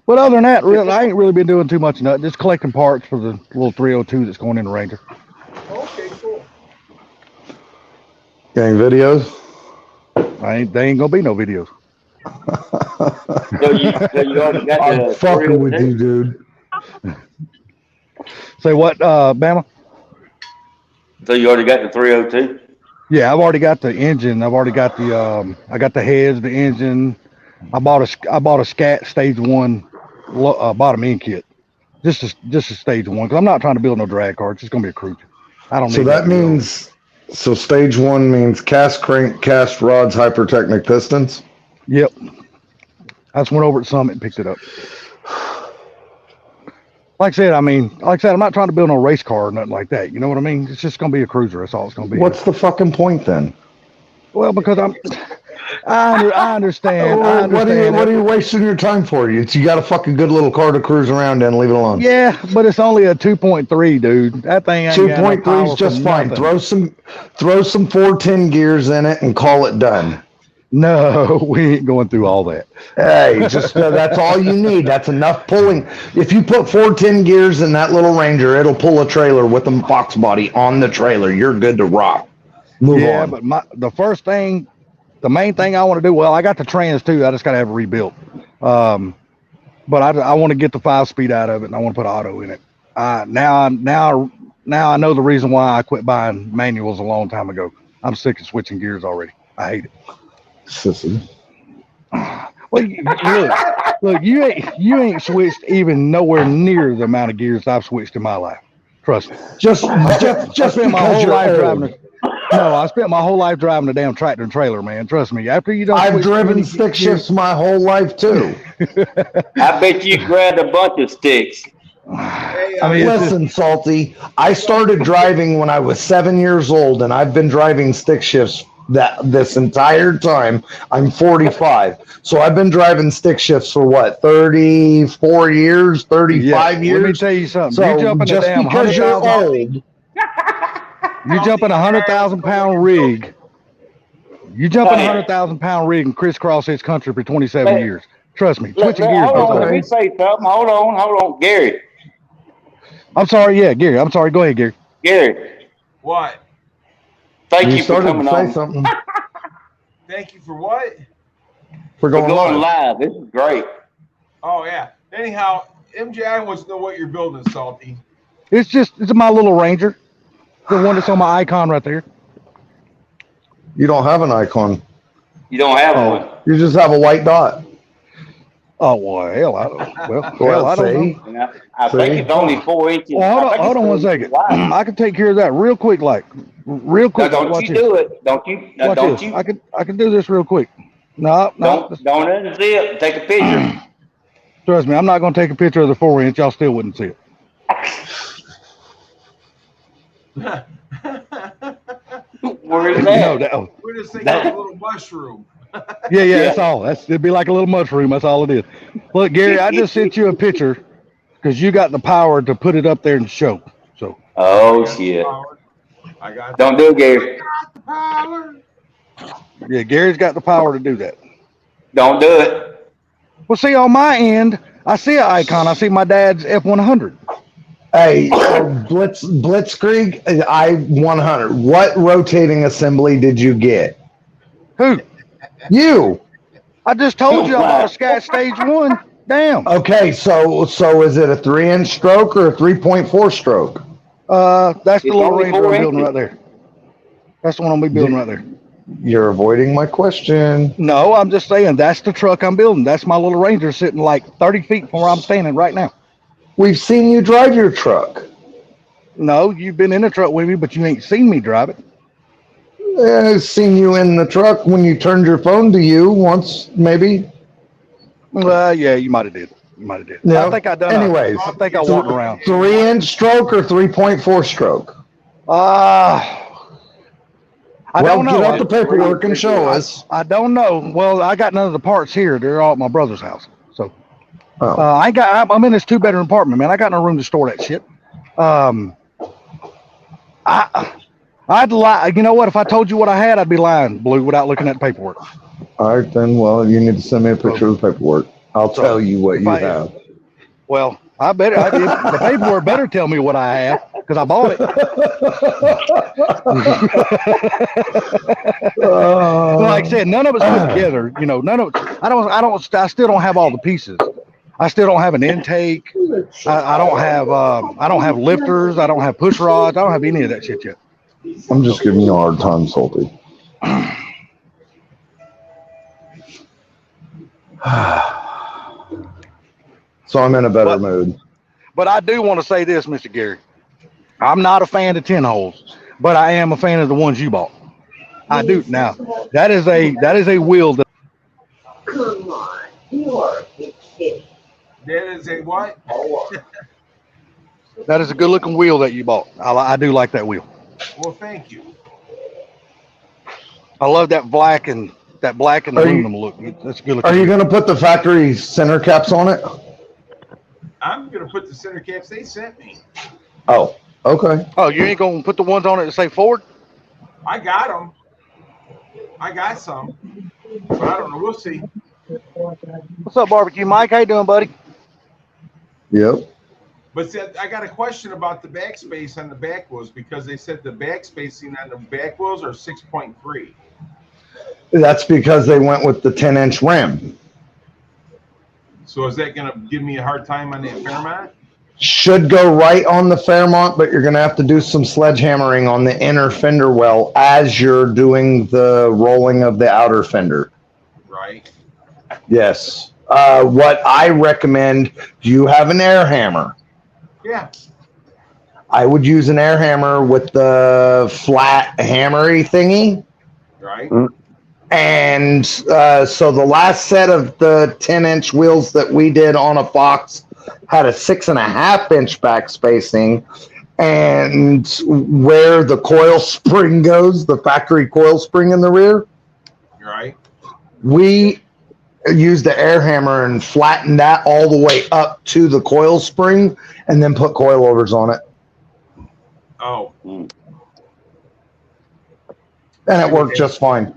But other than that, really, I ain't really been doing too much. Nothing. Just collecting parts for the little 302 that's going in the Ranger. Okay, cool. Gang videos? They ain't gonna be no videos. So you already got I'm the fucking with 302? you, dude. Say what, Bama? So you already got the 302? Yeah, I've already got the engine. I've already got the I got the heads, the engine. I bought a Scat Stage 1 bottom end kit. Just a Stage 1 because I'm not trying to build no drag car. It's just gonna be a cruiser. I don't. So need that means, so stage 1 means cast crank, cast rods, Hypertechnic pistons. Yep. I just went over at Summit and picked it up. Like I said, I'm not trying to build no race car or nothing like that. You know what I mean? It's just gonna be a cruiser. That's all it's gonna be. What's the fucking point then? Well, because I understand. What are you wasting your time for? You got a fucking good little car to cruise around in. Leave it alone. Yeah, but it's only a 2.3, dude. That thing ain't got no 2.3 power is just for fine. nothing. Throw some 410 gears in it and call it done. No, we ain't going through all that. Hey, just that's all you need. That's enough pulling. If you put 410 gears in that little Ranger, it'll pull a trailer with a box body on the trailer. You're good to rock. Move on. But the main thing I want to do. Well, I got the trans too. I just got to have it rebuilt. But I want to get the 5-speed out of it, and I want to put auto in it. Now I know the reason why I quit buying manuals a long time ago. I'm sick of switching gears already. I hate it. Sissy. Well, look, you ain't switched even nowhere near the amount of gears I've switched in my life. Trust me. Just spent my because whole you're life old. driving. I spent my whole life driving a damn tractor and trailer, man. Trust me. After you don't, I've switch driven many stick gears- shifts my whole life too. I bet you grabbed a bunch of sticks. Hey, I mean, it's Listen, Salty, I started driving when I was 7 years old, and I've been driving stick shifts this entire time. I'm 45, so I've been driving stick shifts for what, 34 years, 35 years. Let me tell you something. So you jump in a just damn because you're 100,000 old, you jump in a 100,000-pound rig. You jump in a 100,000-pound rig and crisscross this country for 27 Hey. years. Trust me, switching gears. Hold on, don't let me suck. say something. Hold on. Gary. I'm sorry. Yeah, Gary. I'm sorry. Go ahead, Gary. Gary, what? thank you you for started coming to say on. something. Thank you for what? We're We're going going live. live. This is great. Oh yeah. Anyhow, MJ wants to know what you're building, Salty. It's my little Ranger, the one that's on my icon right there. You don't have an icon. You don't have one. You just have a white dot. Oh well, hell, I don't. Well, Go hell, I ahead, don't know. see? And I think it's only 4 inches. Well, I think hold it's on 4 one inches second. wide. I can take care of that real quick, real Now, quick. don't Watch you this. do it. Don't you? Now, Watch don't this. you? I can do this real quick. No. Don't unzip. Take a picture. Trust me, I'm not going to take a picture of the 4-inch. Y'all still wouldn't see it. Where's No that? doubt. We're just thinking of a little mushroom. Yeah, that's all. It'd be like a little mushroom. That's all it is. Look, Gary, I just sent you a picture because you got the power to put it up there and show. So Oh shit! I got Don't do it, Gary. the power. yeah, Gary's got the power to do that. Don't do it. Well, see, on my end, I see an icon. I see my dad's F100. Hey, Blitzkrieg, I-100. What rotating assembly did you get? Who? You. I just told you I bought a Scat Stage 1. Damn. Okay, so is it a 3-inch stroke or a 3.4 stroke? That's the It's little only Ranger 4 I'm building inches. right there. That's the one I'm be building right there. You're avoiding my question. No, I'm just saying that's the truck I'm building. That's my little Ranger sitting like 30 feet from where I'm standing right now. We've seen you drive your truck. No, you've been in the truck with me, but you ain't seen me drive it. I've seen you in the truck when you turned your phone to you once, maybe. Yeah, you might have did. You might have did. Yeah. I think I done. Anyways, I think I walked around. 3-inch stroke or 3.4 stroke? I don't know. Get out the paperwork and show us. I don't know. Well, I got none of the parts here. They're all at my brother's house. So Oh. I'm in this 2-bedroom apartment, man. I got no room to store that shit. I'd lie. You know what? If I told you what I had, I'd be lying, Blue, without looking at the paperwork. All right, then. Well, you need to send me a picture of the paperwork. I'll tell you what you have. Well, the paperwork better tell me what I have because I bought it. Like I said, none of it's put together. You know, none of it. I still don't have all the pieces. I still don't have an intake. I don't have lifters. I don't have push rods. I don't have any of that shit yet. I'm just giving you a hard time, Salty. So I'm in a better mood. But I do want to say this, Mr. Gary. I'm not a fan of 10 holes, but I am a fan of the ones you bought. I do. Now, that is a wheel that Come on, you are a big kid. That is a what? that is a good looking wheel that you bought. I do like that wheel. Well, thank you. I love that black and aluminum look. That's a good looking. Are you going to put the factory center caps on it? I'm gonna put the center caps they sent me. Oh, okay. Oh, you ain't gonna put the ones on it that say Ford? I got them. I got some, but I don't know. We'll see. What's up, Barbecue Mike? How you doing, buddy? Yep. But see, I got a question about the backspace on the back wheels because they said the backspacing on the back wheels are 6.3. That's because they went with the 10-inch rim. So is that going to give me a hard time on that Fairmont? Should go right on the Fairmont, but you're going to have to do some sledgehammering on the inner fender well as you're doing the rolling of the outer fender. Right. Yes. What I recommend, do you have an air hammer? Yeah. I would use an air hammer with the flat hammery thingy. Right. And so the last set of the 10-inch wheels that we did on a Fox had a 6.5-inch back spacing, and where the coil spring goes, the factory coil spring in the rear, Right. we used the air hammer and flattened that all the way up to the coil spring and then put coilovers on it. Oh, And it worked just fine.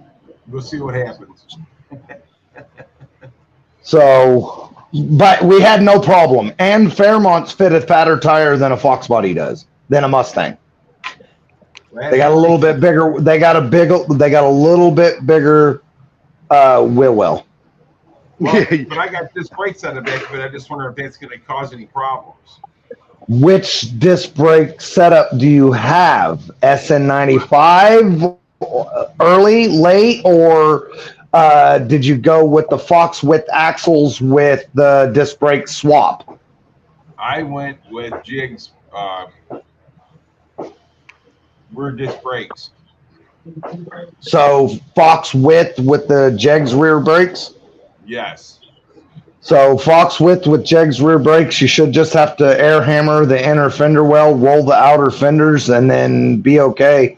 we'll see what happens. So, but we had no problem. And Fairmont's fit a fatter tire than a Fox body does, than a Mustang. They got a little bit bigger. They got a little bit bigger wheel well. Well, but I got disc brakes on the back, but I just wonder if that's going to cause any problems. Which disc brake setup do you have? SN95 early, late, or did you go with the Fox with axles with the disc brake swap? I went with jigs, rear disc brakes. So Fox with the Jegs rear brakes? Yes. So Fox width with Jegs rear brakes, you should just have to air hammer the inner fender well, roll the outer fenders, and then be okay.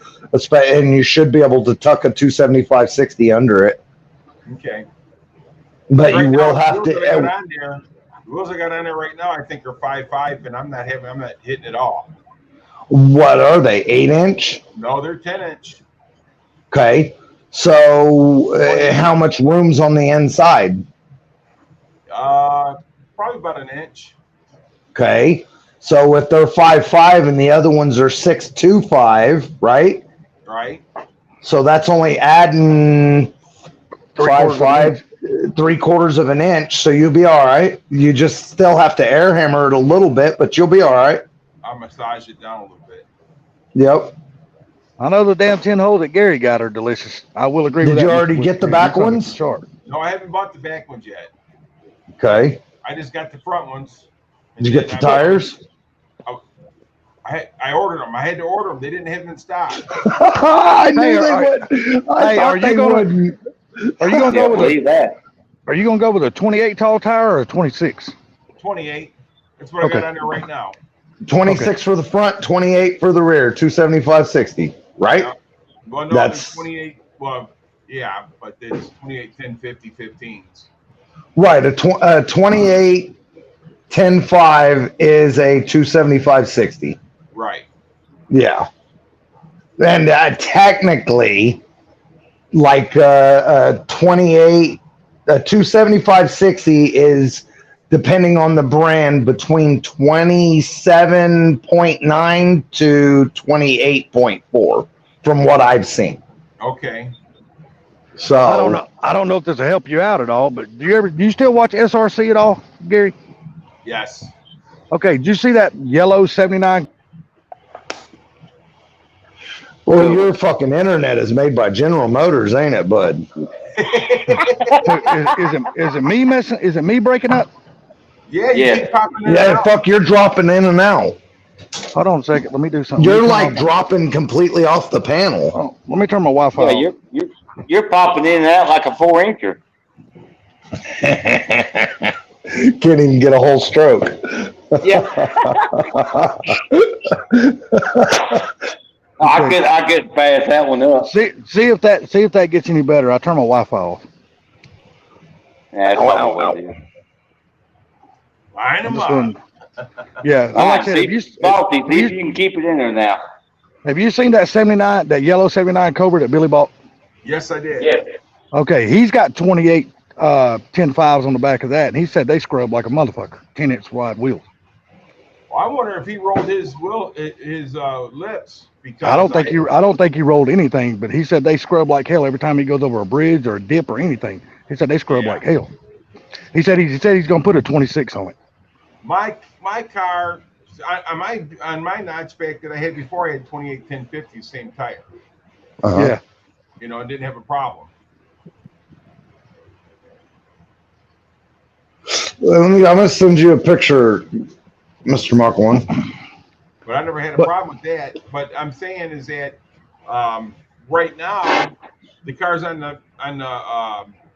And you should be able to tuck a 275/60 under it. Okay. But Right you now, will have the wheels I got to. on there, the wheels I got on there right now, I think are 5.5, and I'm not hitting it all. What are they? 8-inch? No, they're 10-inch. Okay. So how much room's on the inside? Probably about an inch. Okay. So if they're 5.5 and the other ones are 6.25, right? Right. So that's only adding 5.5, 3/4 of an inch. So you'll be all right. You just still have to air hammer it a little bit, but you'll be all right. I'll massage it down a little bit. Yep. I know the damn 10 holes that Gary got are delicious. I will agree with Did that. you already get the back ones? Sure. No, I haven't bought the back ones yet. Okay. I just got the front ones. Did you get the tires? I ordered them. I had to order them. They didn't have them in stock. I knew Hey, they are- would. I Hey, thought are you they gonna- would. Are you gonna Yeah, go with a believe that. Are you gonna go with a 28 tall tire or a 26? 28. That's what I Okay. got on there right now. 26 for the front, 28 for the rear, 275/60, right? Yeah. Well, no, That's- it's 28. Well, yeah, but it's 28, 10, 50, 15s. Right. A 28 10.5 is a 275/60. Right. Yeah. And technically, like a 28, a 275/60 is, depending on the brand, between 27.9 to 28.4 from what I've seen. Okay. So I don't know. I don't know if this will help you out at all, but do you still watch SRC at all, Gary? Yes. Okay, did you see that yellow 79? Well, your fucking internet is made by General Motors, ain't it, bud? Is it me messing? Is it me breaking up? Yeah, you Yeah. keep popping in and Yeah, out. fuck, you're dropping in and out. Hold on a second. Let me do something. You're Let me like turn my- dropping completely off the panel. Oh, let me turn my Wi-Fi. Yeah, off. you're popping in and out like a 4-incher. Can't even get a whole stroke. Yeah. I could pass that one up. See if that gets any better. I turn my Wi-Fi off. Yeah, that's probably what it is. Line I'm them just up. doing- Yeah, All like I right, said, Salty, see if you can keep it in there now. have you seen that 79, that yellow 79 Cobra that Billy bought? Yes, I did. Yeah. Okay, he's got 28 10.5s on the back of that, and he said they scrub like a motherfucker. 10-inch wide wheels. Well, I wonder if he rolled his lips because I don't think he rolled anything, but he said they scrub like hell every time he goes over a bridge or a dip or anything. He said they scrub Yeah. like hell. He said he's gonna put a 26 on it. my car on my notchback that I had before, I had 28 1050, same tire. Uh-huh. Yeah. You know, it didn't have a problem. I'm gonna send you a picture, Mr. Mark One. But I never had a But- problem with that. But I'm saying is that right now the car's on the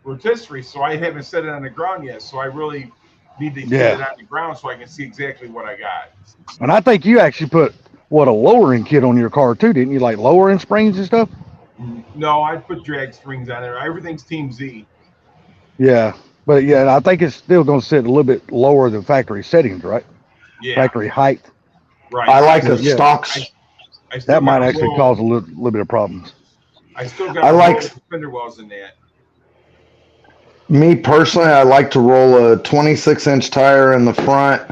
rotisserie, so I haven't set it on the ground yet. So I really need to get it on the ground so I can see exactly what I got. And I think you actually put a lowering kit on your car too, didn't you? Like lowering springs and stuff. No, I put drag strings on there. Everything's Team Z. Yeah, but yeah, I think it's still gonna sit a little bit lower than factory settings, right? Yeah, Factory height. right. I like the Yeah. stocks. I still That might gotta actually roll- cause a little bit of problems. I still got I like- roll fender wells in that. Me personally, I like to roll a 26-inch tire in the front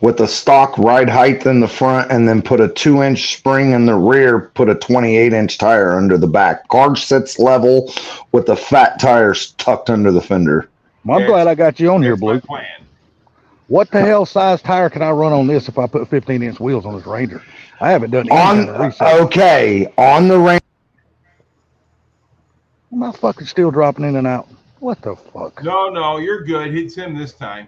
with a stock ride height in the front, and then put a 2-inch spring in the rear. Put a 28-inch tire under the back. Car sits level with the fat tires tucked under the fender. Well, I'm Yeah, glad I got you on here, That's my Blue. plan. What the hell size tire can I run on this if I put 15-inch wheels on this Ranger? I haven't done any kind of research. Okay, on the range. My fucking still dropping in and out. What the fuck? No, you're good. It's him this time.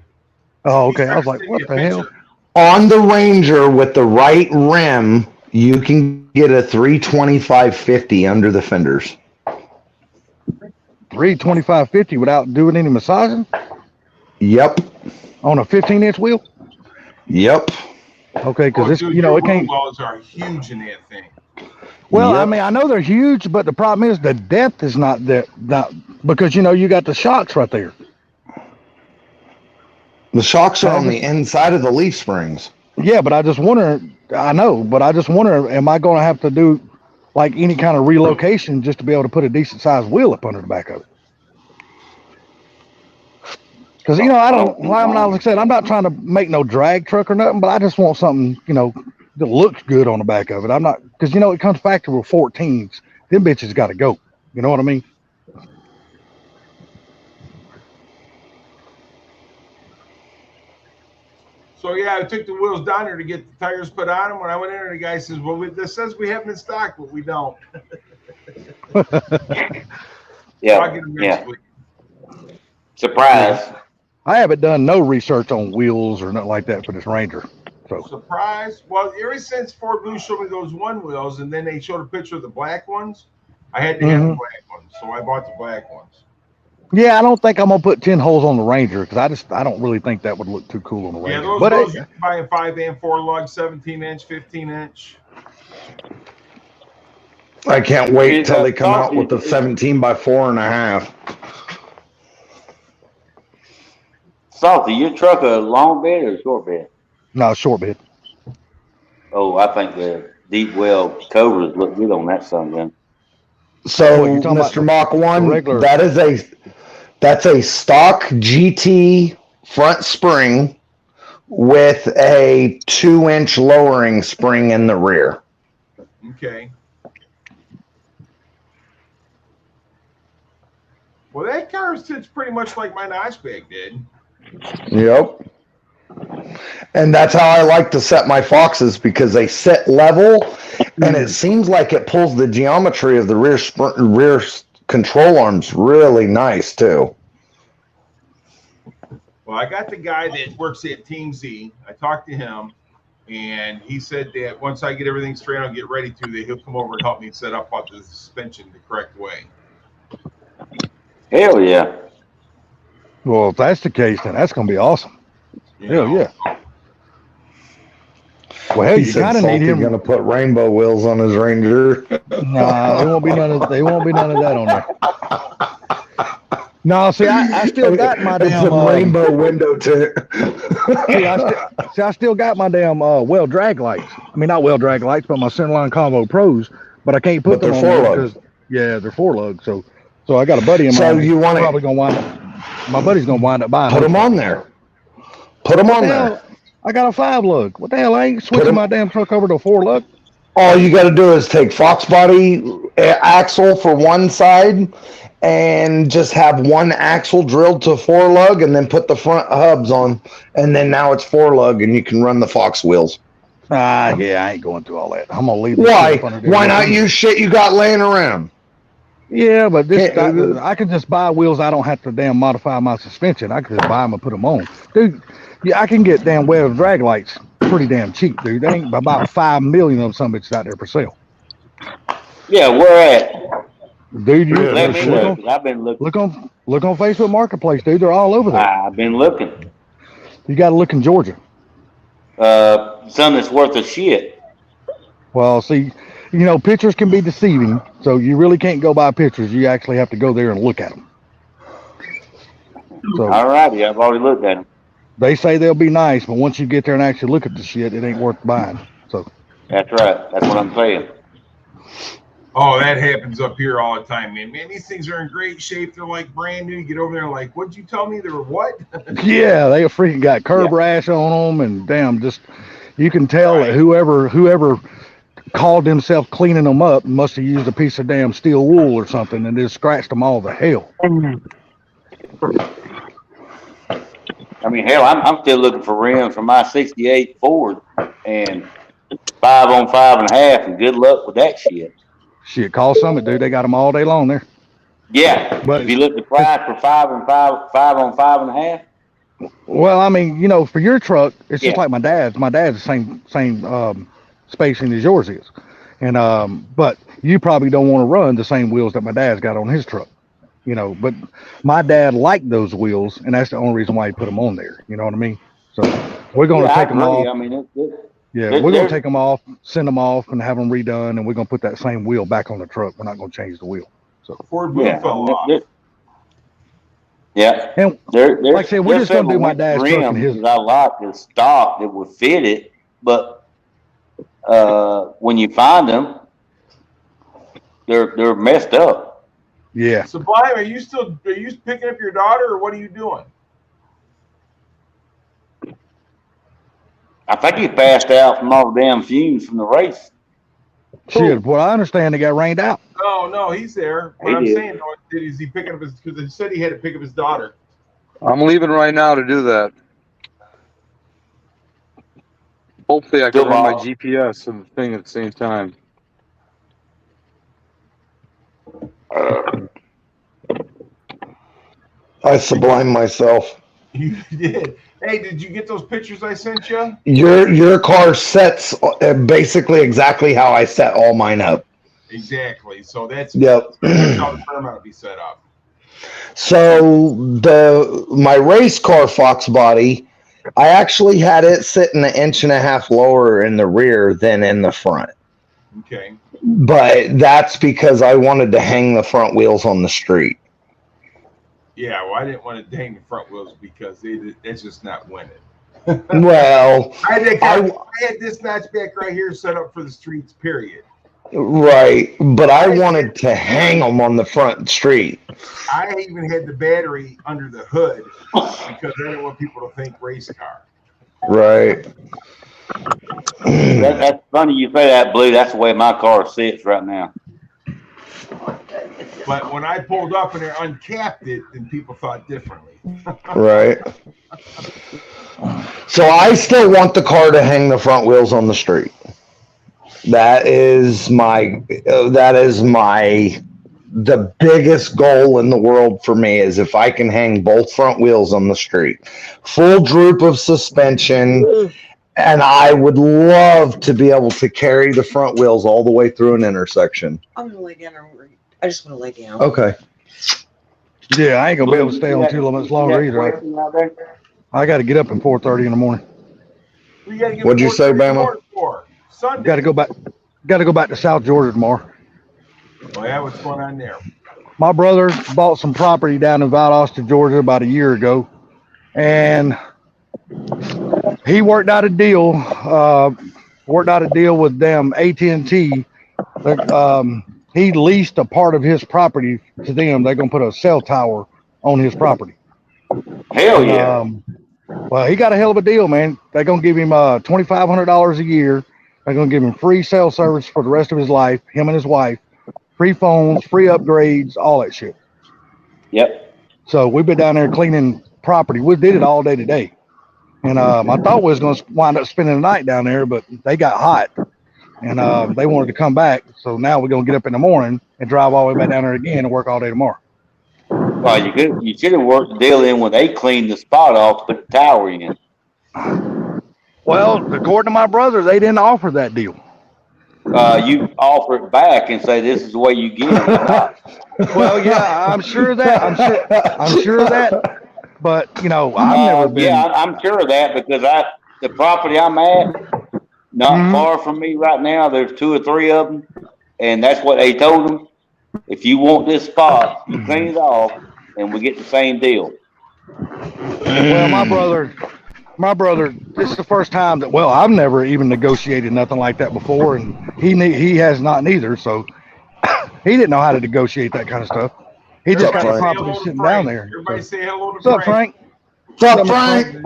Oh, He's okay. I was trying like, to what take the a hell? picture. On the Ranger with the right rim, you can get a 325/50 under the fenders. 325/50 without doing any massaging? Yep. On a 15-inch wheel? Yep. Okay, because Oh, it's, dude, you know, your it can't. wheel wells are huge in that thing. Well, I Yep. mean, I know they're huge, but the problem is the depth is not that, because, you know, you got the shocks right there. The shocks are on I the inside of the leaf springs. Yeah, but I just wonder, I know, but I just wonder, am I going to have to do like any kind of relocation just to be able to put a decent sized wheel up under the back of it? Because, you know, I don't, well, I'm not, like I said, I'm not trying to make no drag truck or nothing, but I just want something, you know, that looks good on the back of it. I'm not, because, you know, it comes factory with 14s. Them bitches got to go. You know what I mean? So yeah, I took the wheels down there to get the tires put on them. When I went in there, the guy says, "Well, this says we have them in stock, but we don't." Yeah, I'll get them next yeah. week. Surprise. I haven't done no research on wheels or nothing like that for this Ranger. So, Surprise! Well, ever since Ford Blue showed me those one wheels, and then they showed a picture of the black ones, I had to have the black ones, so I bought the black ones. yeah, I don't think I'm going to put 10 holes on the Ranger because I don't really think that would look too cool on the Ranger. Yeah, those but wheels you can buy a 5 and 4 lug, 17-inch, 15-inch. I can't wait Is, till they come out Salty, with the 17 by 4.5. Salty, your truck a long bed or a short bed? No, short bed. Oh, I think the deep well covers look good on that son, then. So, What, you're talking about Mr. Mach 1, regular- that's a stock GT front spring with a 2-inch lowering spring in the rear. Okay. Well, that car sits pretty much like my Notchback did. Yep. And that's how I like to set my Foxes, because they sit level, and it seems like it pulls the geometry of the rear control arms really nice too. Well, I got the guy that works at Team Z. I talked to him, and he said that once I get everything straight, I'll get ready to, that he'll come over and help me set up the suspension the correct way. Hell yeah. Well, if that's the case, then that's going to be awesome. You Hell know? yeah. Well, hell, He you said kind of need Salty him. gonna put rainbow wheels on his Ranger. Nah, there won't be none of that on there. No, see, I still got my It's damn a rainbow window tint. I still got my damn well drag lights. I mean, not well drag lights, but my Centerline Combo Pros. But I can't put But them they're on there 4-lug. because they're 4-lug. So I got a buddy of mine. So you want probably to gonna wind up. My buddy's gonna wind up buying. put them those. on there. Put them What on the there. hell? I got a 5-lug. What the hell? I ain't switching my damn truck over to a 4-lug. All you got to do is take Fox body axle for one side and just have one axle drilled to 4-lug, and then put the front hubs on, and then now it's 4-lug, and you can run the Fox wheels. Yeah, I ain't going through all that. I'm gonna leave. this Why? shit up under there. Why not use shit you got laying around? Yeah, but this Yeah, I can just buy wheels. I don't have to damn modify my suspension. I can just buy them and put them on, dude. Yeah, I can get damn well drag lights pretty damn cheap, dude. They ain't about 5 million of some bitches out there for sale, Yeah, where at? dude. You Let me look, look. 'Cause I've been looking. look on Facebook Marketplace, dude. They're all over there. I've been looking. You got to look in Georgia. Some that's worth a shit. Well, see, you know, pictures can be deceiving, so you really can't go by pictures. You actually have to go there and look at them. So All righty, I've already looked at them. they say they'll be nice, but once you get there and actually look at the shit, it ain't worth buying. So That's right. That's what I'm saying. Oh, that happens up here all the time, man. Man, these things are in great shape. They're like brand new. You get over there like, what'd you tell me? They were what? yeah, they freaking got curb rash on them, and damn, just you can tell that whoever called himself cleaning them up must have used a piece of damn steel wool or something and just scratched them all to hell. I mean, hell, I'm still looking for rims for my '68 Ford, and 5 on 5.5, and good luck with that shit. Shit, call Summit, dude. They got them all day long there. Yeah, But- if you look at the price for 5 on 5.5. Well, I mean, you know, for your truck, it's just Yeah. like my dad's. My dad's the same spacing as yours is, and but you probably don't want to run the same wheels that my dad's got on his truck. But my dad liked those wheels, and that's the only reason why he put them on there. You know what I mean? So we're going to Yeah, I take them agree. off. I mean, Yeah, There- we're going there- to take them off, send them off, and have them redone, and we're going to put that same wheel back on the truck. We're not going to change the wheel. Ford boom yeah, fell off. yeah. And There, like I said, we're just gonna do my dad's truck and his. I like the stock that would fit it, but when you find them, they're messed up. Yeah, Sublime, are you picking up your daughter, or what are you doing? I think he passed out from all the damn fumes from the race. shit. Well, I understand they got rained out. No, he's there. What He I'm did. saying, though, is he picking up his? Because he said he had to pick up his daughter. I'm leaving right now to do that. Hopefully, I can Still run my off. GPS and the thing at the same time. I sublime myself. You did. Hey, did you get those pictures I sent you? Your car sets basically exactly how I set all mine up. Exactly. So that's Yep. that's how the Paramount will be set up. So my race car Fox body, I actually had it sitting 1.5 inches lower in the rear than in the front. Okay. But that's because I wanted to hang the front wheels on the street. Yeah. Well, I didn't want to hang the front wheels because it's just not winning. Well, I had this notchback right here set up for the streets. Period. right, but I wanted to hang them on the front street. I even had the battery under the hood because I didn't want people to think race car. Right. That's funny you say that, Blue. That's the way my car sits right now. But when I pulled up and they uncapped it, then people thought differently. Right. So I still want the car to hang the front wheels on the street. That is the biggest goal in the world for me is if I can hang both front wheels on the street. Full droop of suspension, and I would love to be able to carry the front wheels all the way through an intersection. I'm gonna lay down. I just want to lay down. Okay. Yeah, I ain't gonna be able to stay on too much longer either. I got to get up at 4:30 in the morning. We gotta get What'd you say, Bama? For Sunday. Got to go back. Got to go back to South Georgia tomorrow. Oh yeah, what's going on there? My brother bought some property down in Valdosta, Georgia, about a year ago, and he worked out a deal. With them AT&T. He leased a part of his property to them. They're gonna put a cell tower on his property. Hell yeah. Well, he got a hell of a deal, man. They're gonna give him $2,500 a year. They're gonna give him free cell service for the rest of his life. Him and his wife, free phones, free upgrades, all that shit. Yep. So we've been down there cleaning property. We did it all day today, and I thought we was gonna wind up spending the night down there, but they got hot, and they wanted to come back. So now we're gonna get up in the morning and drive all the way back down there again and work all day tomorrow. Well, you should have worked the deal in when they cleaned the spot off, put the tower in. Well, according to my brother, they didn't offer that deal. You offer it back and say this is the way you get it. Well, yeah, I'm sure of that. I'm sure of that. But I've never been. Yeah, I'm sure of that because the property I'm at, not far from me right now, there's 2 or 3 of them, and that's what they told them. If you want this spot, you clean it off, and we get the same deal. Well, my brother, this is the first time that, I've never even negotiated nothing like that before, and he has not neither, so he didn't know how to negotiate that kind of stuff. He just got the Say property hello to sitting Frank. down there. Everybody say hello to What's up, Frank? What's up, Frank?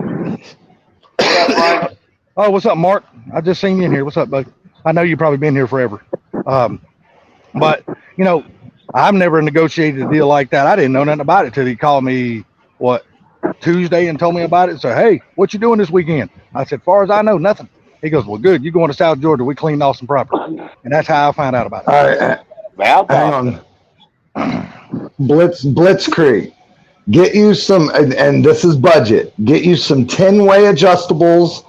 Oh, what's up, Mark? I just seen you in here. What's up, bud? I know you've probably been here forever. But I've never negotiated a deal like that. I didn't know nothing about it till he called me, Tuesday and told me about it. So, hey, what you doing this weekend? I said, far as I know, nothing. He goes, well, good. You going to South Georgia. We cleaned off some property. And that's how I found out about it. All right. Hang on. Blitzkrieg. Get you some, and this is budget. Get you some 10-way adjustables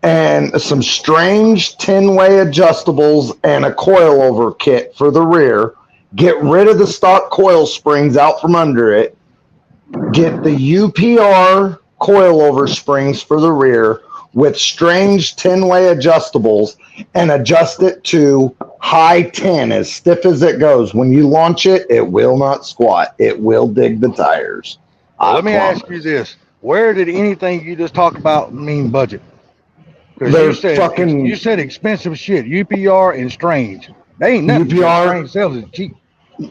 and some strange 10-way adjustables and a coilover kit for the rear. get rid of the stock coil springs out from under it, get the UPR coilover springs for the rear with strange 10-way adjustables and adjust it to high 10, as stiff as it goes. When you launch it, it will not squat. It will dig the tires. Let me ask you this. Where did anything you just talked about mean budget? 'Cause you said expensive shit, UPR and Strange. They ain't nothing. UPR Strange sells is cheap.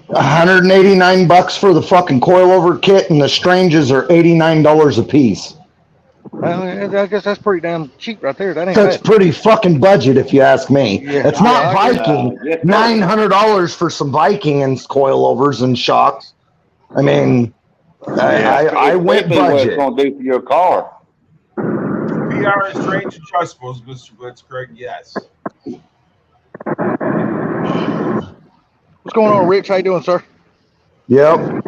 $189 for the fucking coilover kit, and the Stranges are $89 a piece. Well, I guess that's pretty damn cheap right there. That ain't That's bad. pretty fucking budget if you ask me. Yeah, It's not I guess- Viking. $900 for some Viking and coilovers and shocks. I mean, I went Especially what it's budget. gonna do for your car. PR and strange adjustables, Mr. Blitzkrieg, yes. What's going on, Rich? How you doing, sir? Yep.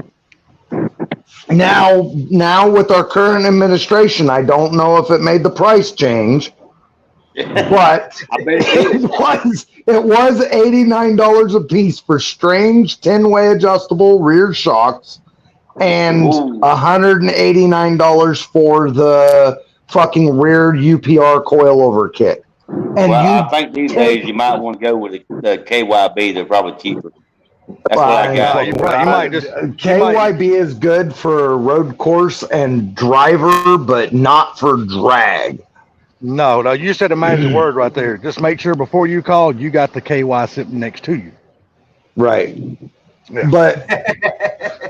Now with our current administration, I don't know if it made the price change, but I bet it is. it was $89 a piece for strange 10-way adjustable rear shocks and Ooh. $189 for the fucking rear UPR coilover kit. And Well, I think these days you might want to go with the KYB. They're probably cheaper. That's what I got. You might just KYB is good for road course and driver, but not for drag. no. You said a magic word right there. Just make sure before you call, you got the KY sitting next to you. Right. Yeah. But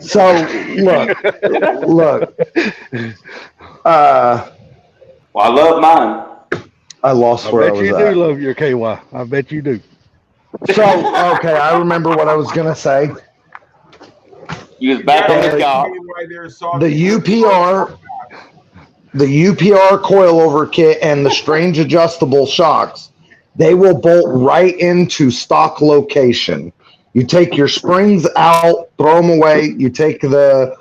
so look. Well, I love mine. I lost I where I bet was you at. do love your KY. I bet you do. So okay, I remember what I was gonna say. You was back on the job. The UPR coilover kit and the strange adjustable shocks, they will bolt right into stock location. You take your springs out, throw them away. You take the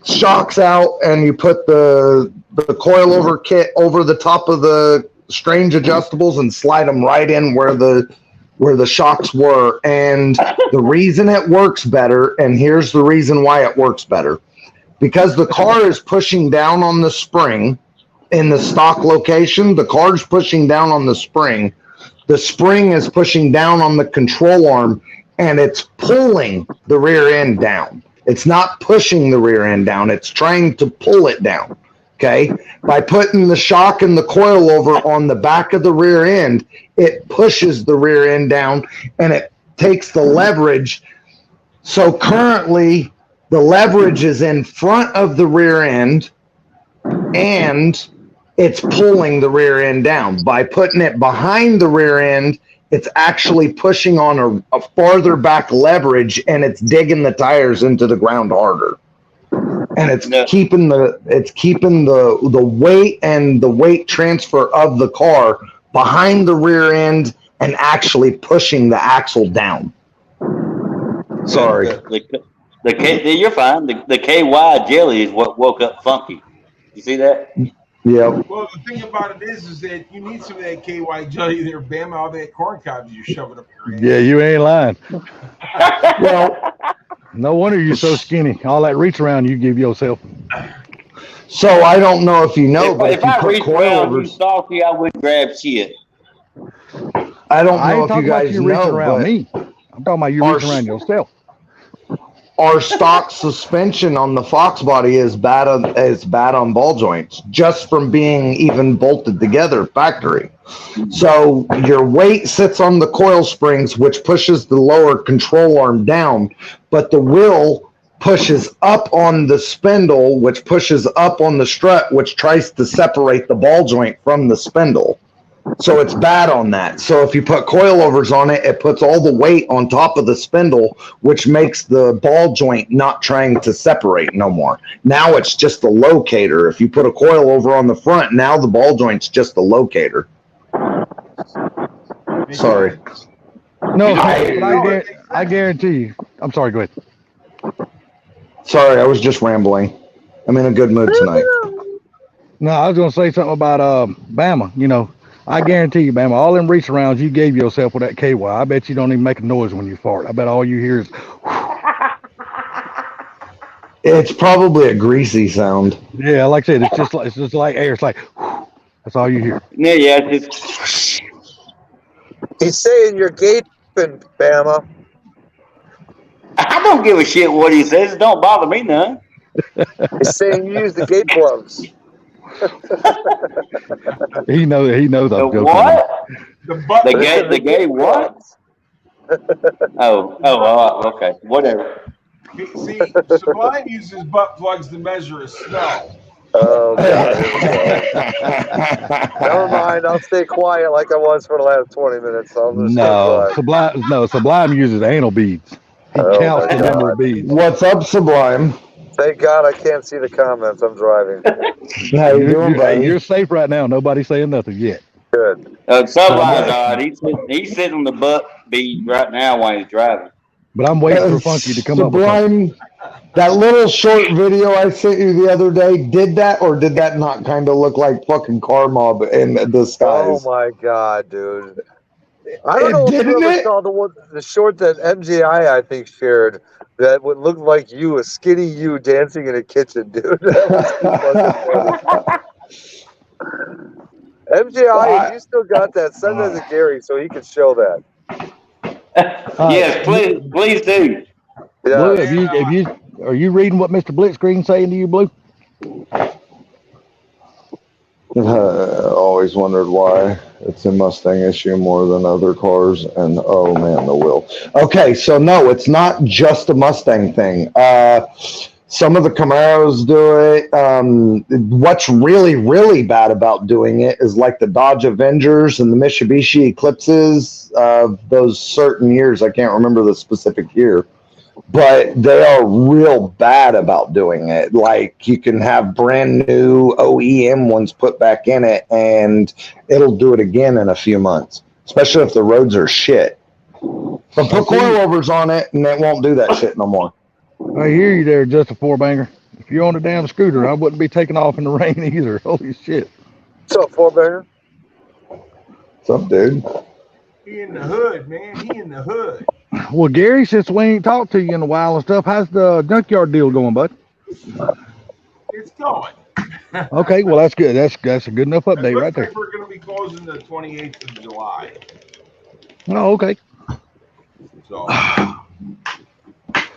shocks out, and you put the coilover kit over the top of the strange adjustables and slide them right in where the shocks were. And the reason it works better, and here's the reason why it works better. Because the car is pushing down on the spring in the stock location, the car's pushing down on the spring is pushing down on the control arm, and it's pulling the rear end down. It's not pushing the rear end down, it's trying to pull it down. Okay? By putting the shock and the coilover on the back of the rear end, it pushes the rear end down and it takes the leverage. So currently, the leverage is in front of the rear end and it's pulling the rear end down. By putting it behind the rear end, it's actually pushing on a farther back leverage and it's digging the tires into the ground harder. And it's keeping the weight and the weight transfer of the car behind the rear end and actually pushing the axle down. Sorry. You're fine. The KY jelly is what woke up Funky. You see that? Yep. Well, the thing about it is that you need some of that KY jelly there, Bam, all that corn cobs you shove it up your ass. Yeah, you ain't lying. Well, No wonder you're so skinny. All that reach around you give yourself. so I don't know if you know, but if you I put reach around you coilovers, salty, I wouldn't grab shit. I don't I know ain't if you talking about guys you reaching know, around but me. I'm talking about you Our reaching around yourself. our stock suspension on the Fox body is bad on ball joints just from being even bolted together factory. So your weight sits on the coil springs, which pushes the lower control arm down, but the wheel pushes up on the spindle, which pushes up on the strut, which tries to separate the ball joint from the spindle. So it's bad on that. So if you put coilovers on it, it puts all the weight on top of the spindle, which makes the ball joint not trying to separate no more. Now it's just a locator. If you put a coilover on the front, now the ball joint's just a locator. Sorry. No, I guarantee you. I'm sorry, go ahead. Sorry, I was just rambling. I'm in a good mood tonight. No, I was going to say something about Bama. You know, I guarantee you, man, all them reach arounds you gave yourself with that KY, I bet you don't even make a noise when you fart. I bet all you hear is, It's probably a greasy sound. yeah, like I said, it's just like air. It's like, that's all you hear. Yeah, just He's saying you're gaping, Bama. I don't give a shit what he says. It don't bother me none. He's saying you use the gape gloves. He knows The I'm joking. what? The butt. The gay what? Okay, whatever. See, Sublime uses butt plugs to measure his snow. Oh, God. Never mind. I'll stay quiet like I was for the last 20 minutes. I'll just No, stay quiet. Sublime uses anal beads. He Oh, counts my the number God. of beads. What's up, Sublime? Thank God I can't see the comments. I'm driving. How you doing, Hey, buddy? you're safe right now. Nobody's saying nothing yet. Good. Sublime's odd. He's sitting on the butt beat right now while he's driving. But I'm waiting for Funky to come up with something. Sublime, that little short video I sent you the other day, did that or did that not kind of look like fucking Car Mob in Oh, disguise? my God, dude. I don't It know if you didn't ever it? saw the short that MJI, I think, shared that would look like you, a skinny you dancing in a kitchen, dude. That was too fucking funny. MJI, if you still got that, send that to Gary so he can show that. Yes, please do. Blue, Yeah. are you reading what Mr. Blitzscreen's saying to you, Blue? Always wondered why it's a Mustang issue more than other cars, and oh man, the wheel. Okay, so no, it's not just a Mustang thing. Some of the Camaros do it. What's really, really bad about doing it is like the Dodge Avengers and the Mitsubishi Eclipses of those certain years. I can't remember the specific year. But they are real bad about doing it. Like you can have brand new OEM ones put back in it and it'll do it again in a few months, especially if the roads are shit. But put coilovers on it and it won't do that shit no more. I hear you there, just a four-banger. If you're on a damn scooter, I wouldn't be taking off in the rain either. Holy shit. What's up, four-banger? What's up, dude? He in the hood, man. He in the hood. Well, Gary, since we ain't talked to you in a while and stuff, how's the junkyard deal going, bud? It's going. Okay, well, that's good. That's a good enough It update looks right there. like we're going to be closing the 28th of July. Oh, okay. So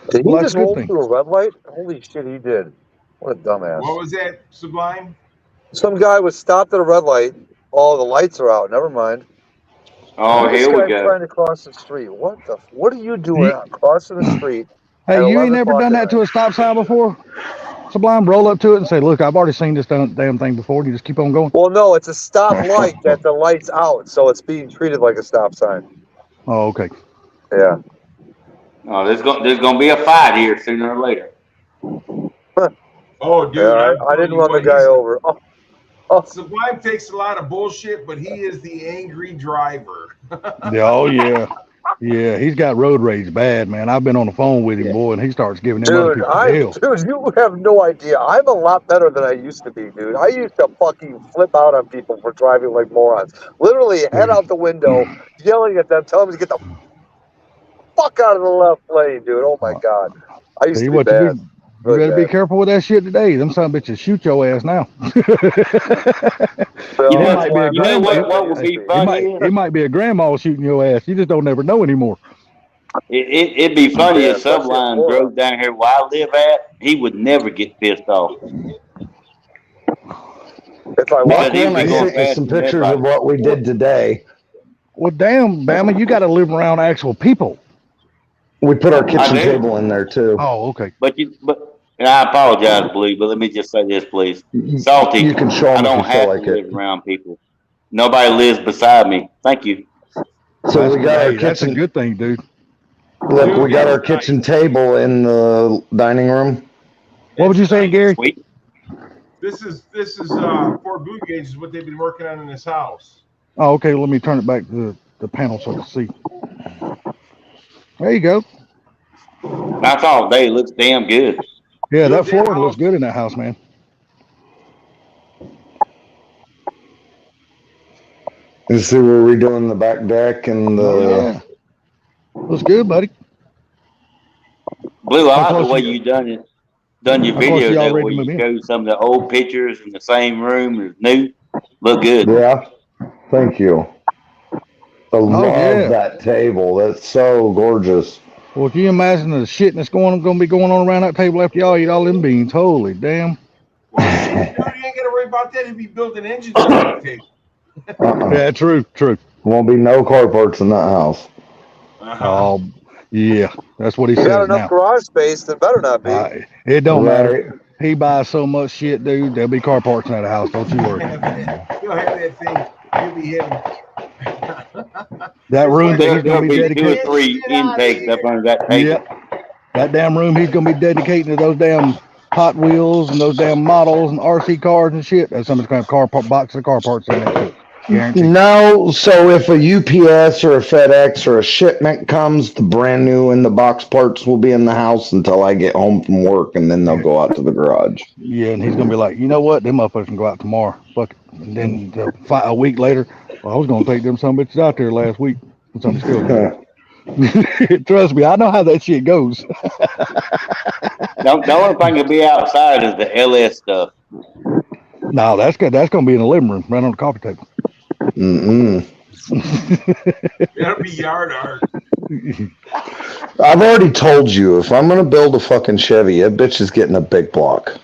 Did he Well, that's just a good roll thing. through a red light? Holy shit, he did. What a dumbass. what was that, Sublime? Some guy was stopped at a red light. Oh, the lights are out. Never mind. Oh, This here we guy's go. trying to cross the street. What are you doing crossing the street? Hey, At you 11 ain't never o'clock done at that to a stop sign before? Sublime, roll up to it and say, look, I've already seen this damn thing before. You just keep on going. Well, no, it's a stop light that the light's out, so it's being treated like a stop sign. Oh, okay. Yeah. Oh, there's gonna be a fight here sooner or later. Oh, dude. Yeah, I'm I didn't telling you run the what, guy he's- over. Oh, Sublime takes a lot of bullshit, but he is the angry driver. Oh, yeah. Yeah, he's got road rage bad, man. I've been on the phone with him, boy, and he starts giving them other dude, people hell. dude, you have no idea. I'm a lot better than I used to be, dude. I used to fucking flip out on people for driving like morons. Literally head out the window, yelling at them, telling them to get the fuck out of the left lane, dude. Oh my God. I used Tell you to be what, bad. you Really better be bad. careful with that shit today. Them son of bitches shoot your ass now. So You know, that's might be why a I'm you know not what? doing What would it. be It funny? might be a grandma shooting your ass. You just don't never know anymore. It'd be funny Yeah, if especially in Sublime Florida. drove down here where I live at. He would never get pissed off. If I Because walk he Lachlan, would I be going sent you fast some and pictures of everybody. what we did today. Well, damn, Bama, you got to live around actual people. We put our kitchen do. table in there too. Oh, okay. And I apologize, Blue, but let me just say this, please. Salty, You can show I them if don't you have feel to like live it. around people. Nobody lives beside me. Thank you. So we got our That's a kitchen. good thing, dude. Look, we got our kitchen table in the dining room. What would you say, Gary? Sweet. This is Ford Blue Gauge is what they've been working on in this house. Oh, okay. Let me turn it back to the panel so I can see. There you go. That's all day. It looks damn good. Yeah, that Good damn flooring looks house. good in that house, man. You see we're redoing the back deck and Oh, the. yeah. Looks good, buddy. Blue, I How like the close way you- you done your How close videos y'all there, ready where to you move in? showed some of the old pictures in the same room as new. Look good. Yeah. Thank you. I love yeah. that table. That's so gorgeous. Well, can you imagine the shit that's going to be going on around that table after y'all eat all them beans? Holy damn. Well, you ain't gonna worry about that. He'll be building engines on that table. Yeah, true. Won't be no carports in that house. Oh, yeah. That's what he You got says enough now. garage space, there better not be. It don't matter. Right. He buys so much shit, dude. There'll be car parts in that house. Don't you worry. You'll have that thing. You'll be hitting. That room that There'll he's going to be be 2 dedicated. or 3 intakes up under that table. Yep. That damn room he's going to be dedicating to those damn Hot Wheels and those damn models and RC cars and shit. And somebody's going to have box of car parts in there too. Guaranteed. No, so if a UPS or a FedEx or a shipment comes, the brand new in the box parts will be in the house until I get home from work, and then they'll go out to the garage. Yeah, and he's going to be like, you know what? Them motherfuckers can go out tomorrow. Fuck it. And then a week later, well, I was going to take them some bitches out there last week. And something still good. Trust me, I know how that shit goes. The only thing that'll be outside is the LS stuff. No, that's good. That's going to be in the living room, right on the coffee table. Mm-mm. That'll be yard art. I've already told you, if I'm going to build a fucking Chevy, that bitch is getting a big block.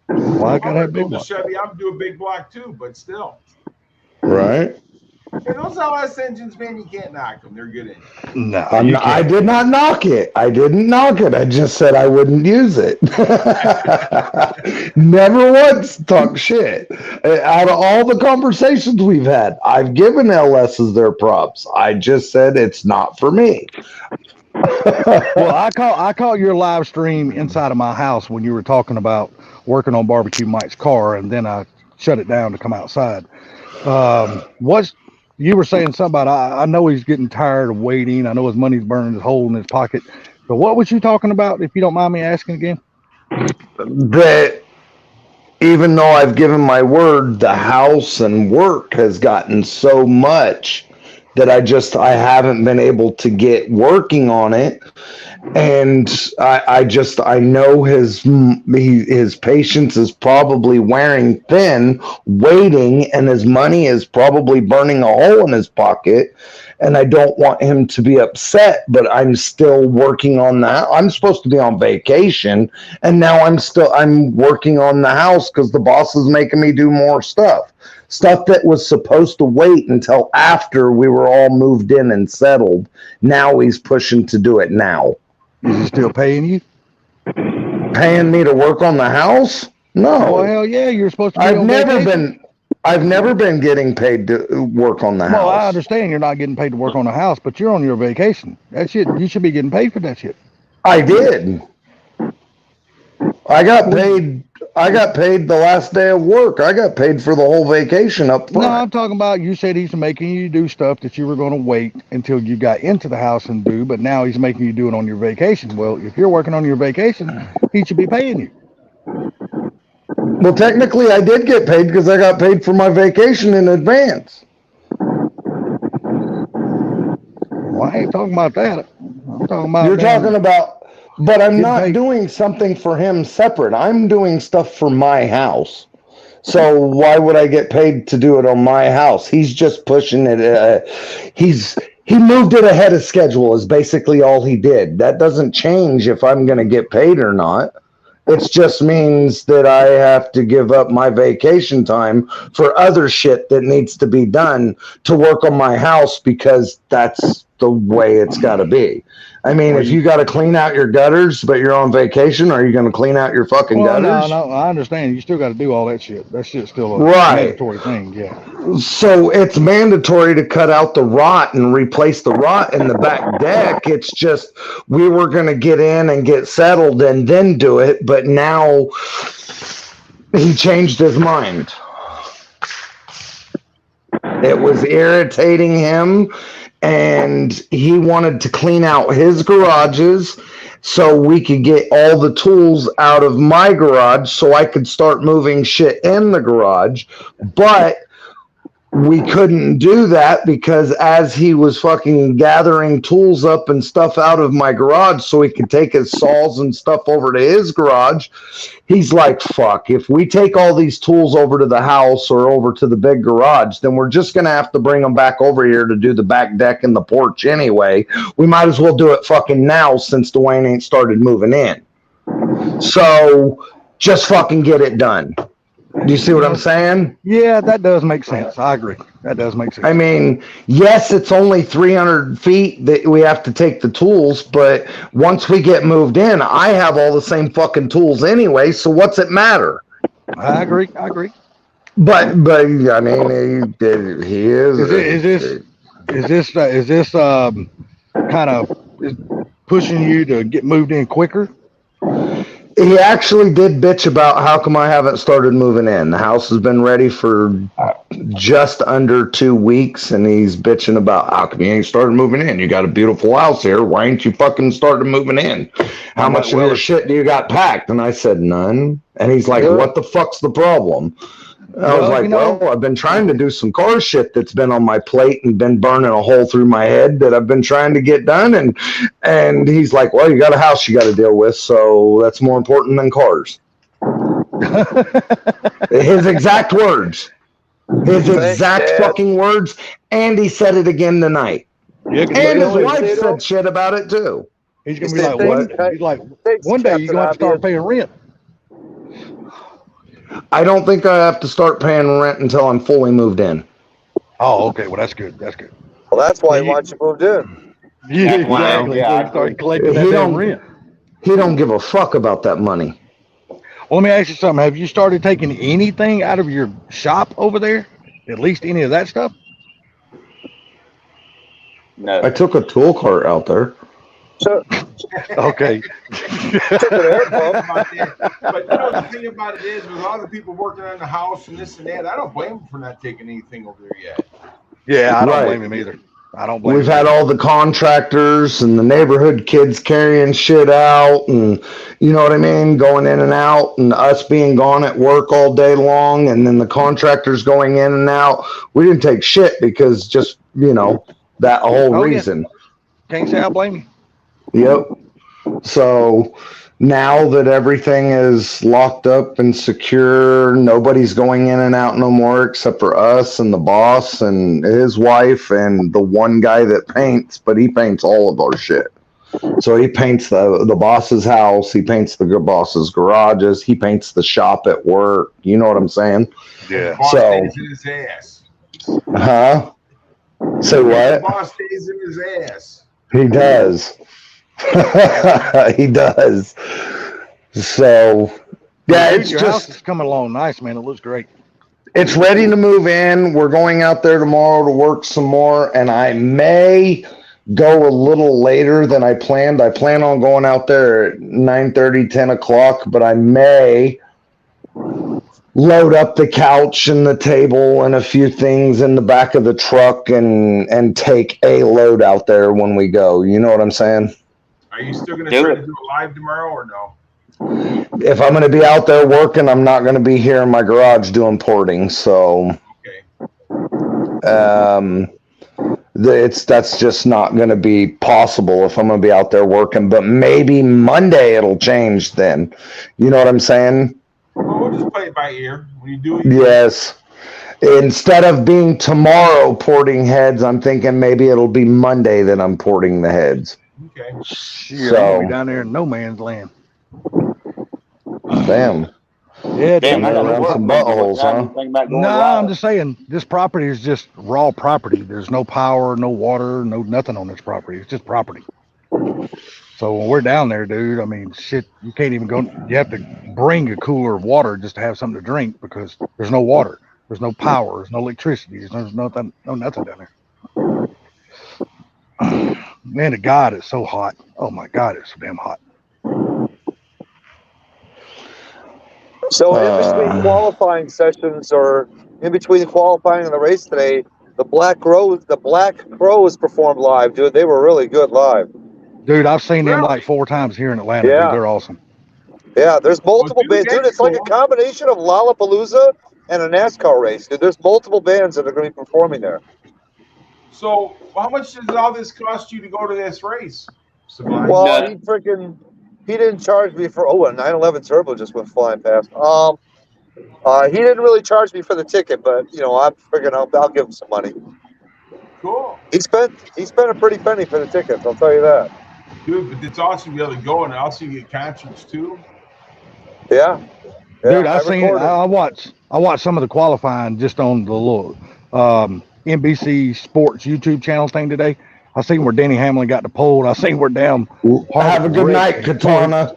Well, I got to have big build a one. Chevy. I'm doing a big block too, but still. Right? And those LS engines, man, you can't knock them. They're good engines. No, I did not knock it. I didn't knock it. I just said I wouldn't use it. Never once talk shit. Out of all the conversations we've had, I've given LSs their props. I just said it's not for me. Well, I caught your live stream inside of my house when you were talking about working on Barbecue Mike's car, and then I shut it down to come outside. You were saying something about, I know he's getting tired of waiting. I know his money's burning his hole in his pocket. But what was you talking about, if you don't mind me asking again? That even though I've given my word, the house and work has gotten so much that I haven't been able to get working on it. And I know his patience is probably wearing thin, waiting, and his money is probably burning a hole in his pocket. And I don't want him to be upset, but I'm still working on that. I'm supposed to be on vacation, and now I'm working on the house because the boss is making me do more stuff that was supposed to wait until after we were all moved in and settled. Now he's pushing to do it now. Is he still paying you? Paying me to work on the house? No. Well, hell yeah, you're supposed to be on vacation. I've never been getting paid to work on the house. Well, I understand you're not getting paid to work on the house, but you're on your vacation. That shit, you should be getting paid for that shit. I did. I got paid the last day of work. I got paid for the whole vacation up front. No, I'm talking about, you said he's making you do stuff that you were going to wait until you got into the house and do, but now he's making you do it on your vacation. Well, if you're working on your vacation, he should be paying you. Well, technically, I did get paid because I got paid for my vacation in advance. Well, I ain't talking about that. I'm talking about. You're talking about, but I'm Getting not paid. doing something for him separate. I'm doing stuff for my house. So why would I get paid to do it on my house? He's just pushing it. He moved it ahead of schedule is basically all he did. That doesn't change if I'm going to get paid or not. It just means that I have to give up my vacation time for other shit that needs to be done to work on my house because that's the way it's got to be. I mean, if you got to clean out your gutters, but you're on vacation, are you going to clean out your fucking gutters? No, I understand. You still got to do all that shit. That shit's still a mandatory thing, yeah. So it's mandatory to cut out the rot and replace the rot in the back deck. It's just we were going to get in and get settled and then do it, but now he changed his mind. It was irritating him, and he wanted to clean out his garages so we could get all the tools out of my garage so I could start moving shit in the garage. But we couldn't do that because as he was fucking gathering tools up and stuff out of my garage so he could take his saws and stuff over to his garage, he's like, fuck, if we take all these tools over to the house or over to the big garage, then we're just going to have to bring them back over here to do the back deck and the porch anyway. We might as well do it fucking now since Dwayne ain't started moving in. So just fucking get it done. Do you see what I'm saying? Yeah, that does make sense. I agree. That does make sense. I mean, yes, it's only 300 feet that we have to take the tools, but once we get moved in, I have all the same fucking tools anyway, so what's it matter? I agree. But I mean, he is. Is this kind of pushing you to get moved in quicker? He actually did bitch about how come I haven't started moving in. The house has been ready for just under 2 weeks, and he's bitching about how come you ain't started moving in. You got a beautiful house here. Why ain't you fucking started moving in? How much of your shit do you got packed? And I said, none. And he's like, what the fuck's the problem? I was like, well, I've been trying to do some car shit that's been on my plate and been burning a hole through my head that I've been trying to get done. And he's like, well, you got a house you got to deal with, so that's more important than cars. His exact words. His exact fucking words. And he said it again tonight. Yeah, and his wife said shit about it too. He's gonna be like, what? He's like, one day you're gonna have to start paying rent. I don't think I have to start paying rent until I'm fully moved in. Oh, okay. Well, that's good. That's good. Well, that's why he wants you moved in. Yeah, exactly. Yeah, So you start collecting that damn rent. He don't give a fuck about that money. Well, let me ask you something. Have you started taking anything out of your shop over there? At least any of that stuff? No. I took a tool cart out there. Okay. But you know, the thing about it is, with all the people working on the house and this and that, I don't blame them for not taking anything over there yet. Yeah, I don't Right. blame him either. I don't blame We've him. had all the contractors and the neighborhood kids carrying shit out, and you know what I mean, going in and out, and us being gone at work all day long, and then the contractors going in and out. We didn't take shit because just, you know, that whole Oh, yeah. reason. Can't say I blame you. Yep. So now that everything is locked up and secure, nobody's going in and out no more except for us and the boss and his wife and the one guy that paints, but he paints all of our shit. So he paints the boss's house, he paints the boss's garages, he paints the shop at work. You know what I'm saying? Yeah. Boss So- stays in his ass. Huh? Say The what? boss stays in his ass. He does. He does. So yeah, Dude, it's your house just is coming along nice, man. It looks great. it's ready to move in. We're going out there tomorrow to work some more, and I may go a little later than I planned. I plan on going out there at 9:30, 10 o'clock, but I may load up the couch and the table and a few things in the back of the truck and take a load out there when we go. You know what I'm saying? Are you still going to Do try it. to do it live tomorrow or no? If I'm going to be out there working, I'm not going to be here in my garage doing porting. So Okay. that's just not going to be possible if I'm going to be out there working. But maybe Monday it'll change then. You know what I'm saying? Well, we'll just play it by ear. When you do it, Yes. Instead of being tomorrow porting heads, I'm thinking maybe it'll be Monday that I'm porting the heads. okay. Shit, So- I'm gonna be down there in no man's land. Damn. Yeah, Damn, dude. I got no Around work. some man. buttholes, What time huh? you think about going No, live? I'm just saying this property is just raw property. There's no power, no water, no nothing on this property. It's just property. So when we're down there, dude, I mean, shit, you can't even go. You have to bring a cooler of water just to have something to drink because there's no water, there's no power, there's no electricity, there's nothing down there. Man, to God, it's so hot. Oh my God, it's so damn hot. So in between qualifying sessions or in between qualifying and the race today, the Black Crows performed live, dude. They were really good live. Dude, I've seen them Really? like 4 times here in Atlanta. Yeah. Dude, they're awesome. Yeah, there's multiple dude, bands. Dude, that's it's like a cool. combination of Lollapalooza and a NASCAR race. Dude, there's multiple bands that are going to be performing there. So, how much does all this cost you to go to this race, Sublime? Well, he didn't charge me for. Oh, a 911 Turbo just went flying past. He didn't really charge me for the ticket, but I'm freaking. I'll give him some money. Cool. He spent a pretty penny for the tickets. I'll tell you that. Dude, but it's awesome to be able to go, and also you get concerts too. Yeah. Dude, I watched some of the qualifying just on the little NBC Sports YouTube channel thing today. I seen where Denny Hamlin got the pole. I seen where damn Have a good night, Katana.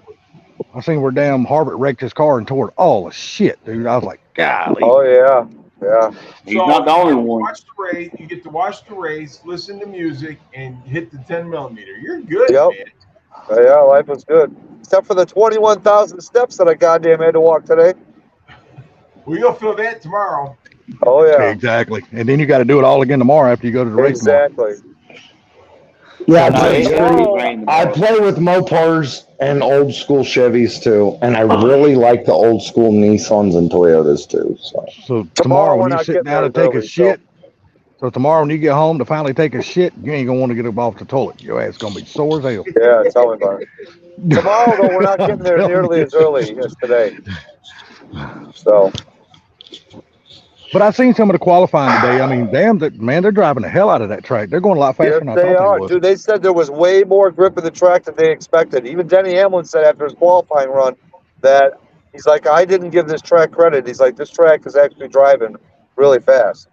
I seen where damn Harbert wrecked his car and tore all the shit, dude. I was like, golly. Oh yeah. Yeah. He's not the only one. Watch the race. You get to watch the race, listen to music, and hit the 10 millimeter. You're good, Yep. man. Yeah, life was good. Except for the 21,000 steps that I goddamn had to walk today. Well, you'll feel that tomorrow. Oh yeah. Exactly. And then you got to do it all again tomorrow after you go to the race. Exactly. Yeah, No, Jake it's Street, all raining I tomorrow. play with Mopars and old school Chevys too, and I really like the old school Nissans and Toyotas too. So Tomorrow we're when you not sit getting down to there take a early, shit, so tomorrow when you get home to finally take a shit, you ain't gonna want to get up off the toilet. Your ass gonna be sore as hell. Yeah, tell me about it. Tomorrow though, we're not getting there nearly as early as today. So But I seen some of the qualifying today. I mean, damn, they're driving the hell out of that track. They're going a lot faster yes, than I they thought are. they would. Dude, they said there was way more grip in the track than they expected. Even Denny Hamlin said after his qualifying run that he's like, I didn't give this track credit. He's like, this track is actually driving really fast.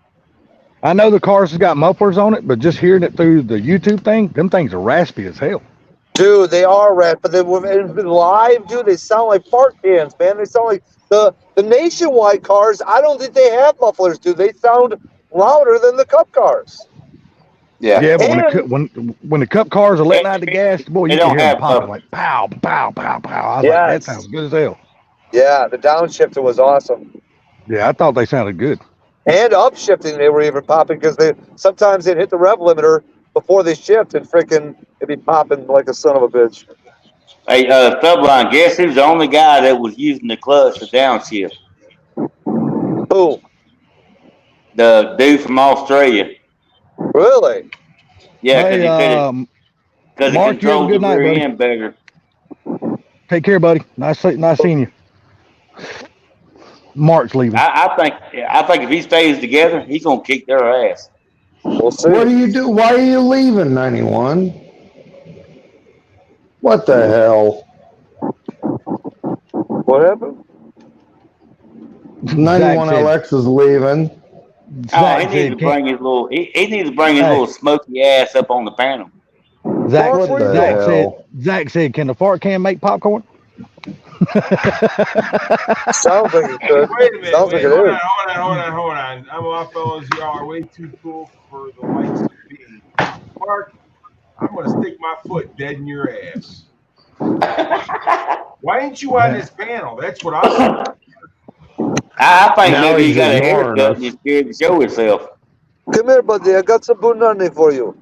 I know the cars has got mufflers on it, but just hearing it through the YouTube thing, them things are raspy as hell. Dude, they are red, but they were live, dude. They sound like fart cans, man. They sound like the Nationwide cars. I don't think they have mufflers, dude. They sound louder than the Cup cars. Yeah. Yeah, but And- when the Cup cars are letting out the gas, boy, They you don't can hear them have popping mufflers. like pow, pow, pow, pow. I was like, Yes. that sounds good as hell. Yeah, the downshifter was awesome. Yeah, I thought they sounded good. And upshifting, they were even popping because they sometimes they'd hit the rev limiter before they shift and freaking it'd be popping like a son of a bitch. Hey, Subline, guess who's the only guy that was using the clutch to downshift? Who? The dude from Australia. Really? Yeah, Hey, because he Mark, you have a controls the good night, rear buddy. end better. Take care, buddy. Nice seeing you. Mark's leaving. I think if he stays together, he's gonna kick their ass. We'll see. what do you do? Why are you leaving, 91? What the hell? What happened? 91 said- LX is leaving. He Zach needs said, to bring his little. He needs to bring his Hey. little smoky ass up on the panel. Zach, What the hell? Zach said, can the fart can make popcorn? Sounds like it could. Wait a minute. Sounds like it hold is. on. I'm off, fellas. Y'all are way too cool for the likes of me. Mark, I'm going to stick my foot dead in your ass. Why ain't you on this panel? That's what I'm I think Now maybe he he's got a ignoring haircut us. and he's scared to show himself. Come here, buddy. I got some bunani for you.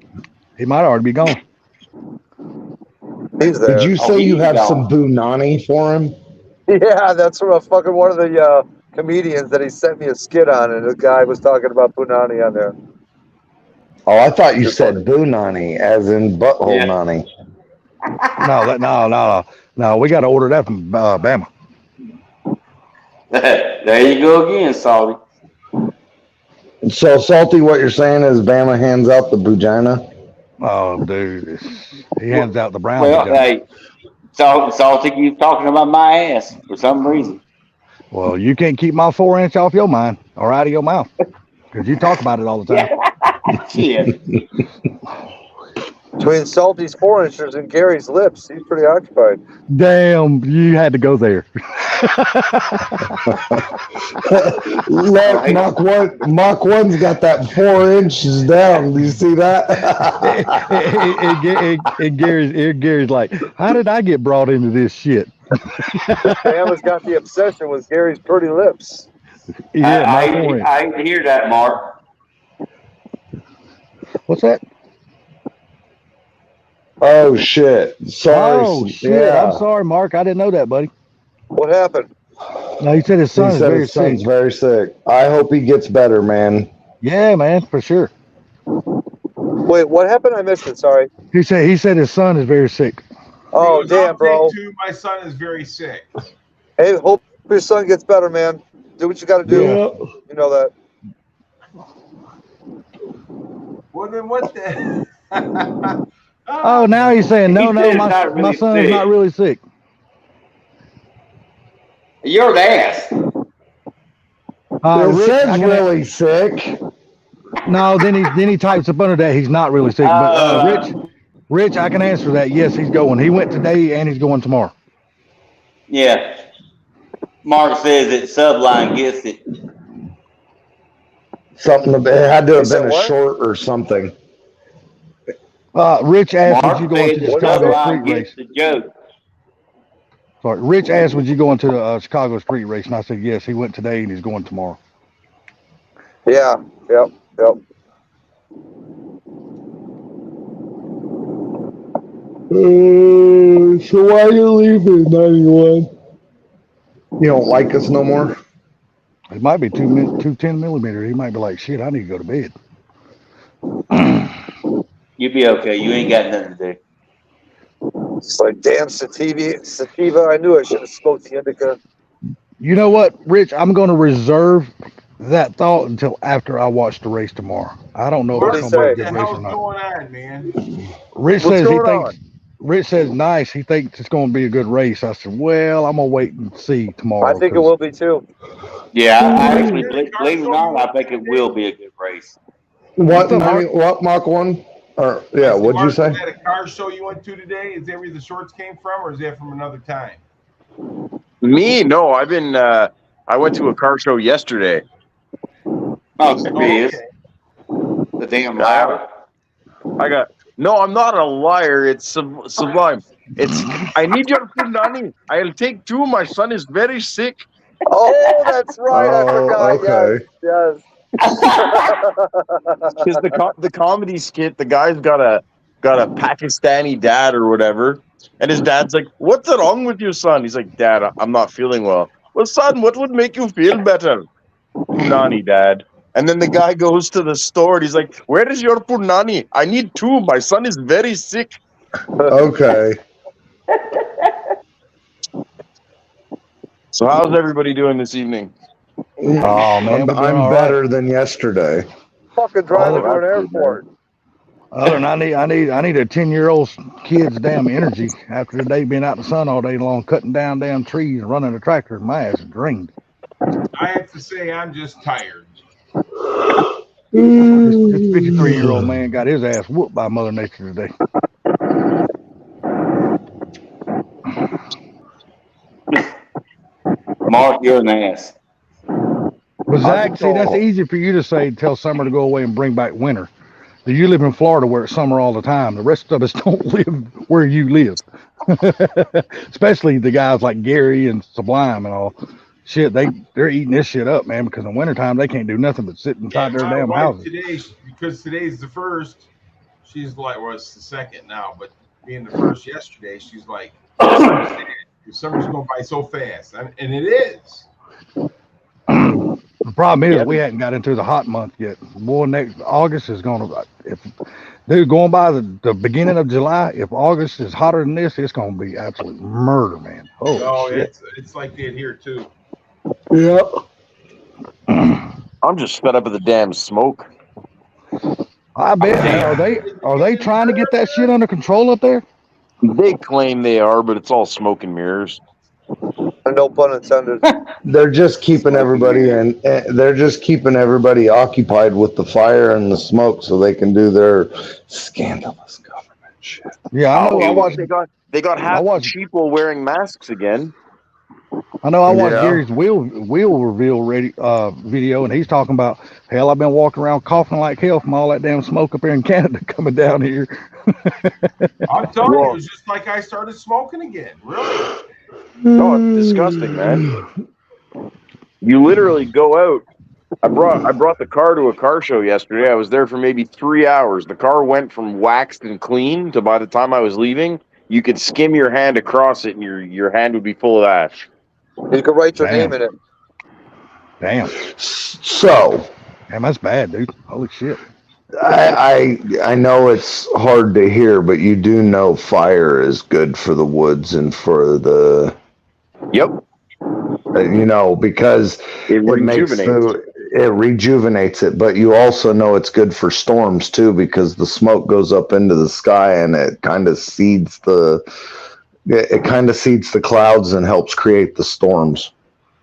He might already be gone. He's there. Did you say he's you have gone. some Bunani for him? Yeah, that's from a fucking one of the comedians that he sent me a skit on, and the guy was talking about punani on there. Oh, I thought you said Bunani, as in butthole Yeah. nani. No. We got to order that from Bama. There you go again, Salty. So, Salty, what you're saying is Bama hands out the Bujina? Oh, dude. He hands out the brown. Well, vagina. hey, Salty, you talking about my ass for some reason. Well, you can't keep my 4-inch off your mind or out of your mouth because you talk about it all the time. Shit. Between Salty's 4 inches and Gary's lips, he's pretty occupied. Damn, you had to go there. Look, Mach 1's got that 4 inches down. Do you see that? and Gary's like, how did I get brought into this shit? Bama's got the obsession with Gary's pretty lips. Yeah, I my 4 inch. hate to hear that, Mark. What's that? Oh, shit. Sorry. Oh shit! Yeah. I'm sorry, Mark. I didn't know that, buddy. What happened? No, he said his He son is said very his son's sick. very sick. I hope he gets better, man. Yeah, man, for sure. Wait, what happened? I missed it. Sorry. He said his son is very sick. Oh, He goes, "I'll damn, bro. take two. My son is very sick." Hey, hope your son gets better, man. Do what you got to do. Yeah. You know that. Well, then what the? Oh, now he's saying no, He no, said my not really son's sick. not really sick. You're the ass. It Rich, says really sick. no, then he types up under that he's not really sick. But Rich, I can answer that. Yes, he's going. He went today and he's going tomorrow. Yeah. Mark says that Subline gets it. Something it had to have said been a what? short or something. Rich asked, Mark would you go into said the that Chicago Subline street gets race? the joke. Sorry, Rich asked, would you go into the Chicago street race? And I said, yes, he went today and he's going tomorrow. Yeah. Yep. So why are you leaving, 91? You don't like us no more? It might be 210 millimeter. He might be like, shit, I need to go to bed. You'll be okay. You ain't got nothing to do. It's like, damn, sativa. I knew I should have smoked the indica. You know what, Rich? I'm going to reserve that thought until after I watch the race tomorrow. I don't know if What it's did going he to be a What good the race hell's or not. going on, man? Rich What's says he going thinks. Rich says nice. He thinks it's going to be a good race. I said, well, I'm gonna wait and see tomorrow. I think it will be too. Yeah, I actually, believe it or not, I think it will be a good race. What, What's up, Mark? what Mach 1? Or, yeah, I said, what'd you Mark, say? Is that a car show you went to today? Is that where the shorts came from, or is that from another time? Me? No, I've been. I went to a car show yesterday. Oh, Oh, serious? okay. The damn liar. No, I'm not a liar. It's sublime. I need your punani. I'll take two. My son is very sick. Oh, that's right. I forgot. Okay. Yes. Because the comedy skit, the guy's got a Pakistani dad or whatever, and his dad's like, "What's wrong with you, son?" He's like, "Dad, I'm not feeling well." Well, son, what would make you feel better? Punani, Dad. And then the guy goes to the store and he's like, "Where is your punani? I need two. My son is very sick." Okay. So how's everybody doing this evening? Oh man, we're doing I'm all better than yesterday. Fucking driving to an that's good, airport. Other than I need a 10-year-old kid's damn energy after the day being out in the sun all day long, cutting down damn trees and running a tractor. My ass is drained. I have to say, I'm just tired. This 53-year-old man got his ass whooped by Mother Nature today. Mark, you're an ass. But Zach, see, that's easy for you to say, tell summer to go away and bring back winter. You live in Florida where it's summer all the time. The rest of us don't live where you live. Especially the guys like Gary and Sublime and all. Shit, they're eating this shit up, man, because in wintertime they can't do nothing but sit inside their my damn wife houses. today, because today's the first, she's like, well, it's the second now, but being the first yesterday, she's like, summer's going by so fast. And it is. The problem is we hadn't got into the hot month yet. Boy, next August is going to, going by the beginning of July, if August is hotter than this, it's going to be absolute murder, man. Oh, shit. It's like that here too. Yep. I'm just fed up with the damn smoke. I bet. Are they trying to get that shit under control up there? They claim they are, but it's all smoke and mirrors. No pun intended. They're just keeping everybody they're just keeping everybody occupied with the fire and the smoke so they can do their scandalous government shit. Yeah, I know. I watched. They got half the people wearing masks again. I watched Gary's wheel reveal video, and he's talking about, hell, I've been walking around coughing like hell from all that damn smoke up here in Canada coming down here. I'm telling you, it was just like I started smoking again. Really? No, it's disgusting, man. You literally go out. I brought the car to a car show yesterday. I was there for maybe 3 hours. The car went from waxed and clean to by the time I was leaving, you could skim your hand across it and your hand would be full of ash. You can write your Damn. name in it. Damn. So Damn, that's bad, dude. Holy shit. I know it's hard to hear, but you do know fire is good for the woods and for the Yep. because It it makes rejuvenates. it rejuvenates it, but you also know it's good for storms too, because the smoke goes up into the sky and it kind of seeds the clouds and helps create the storms.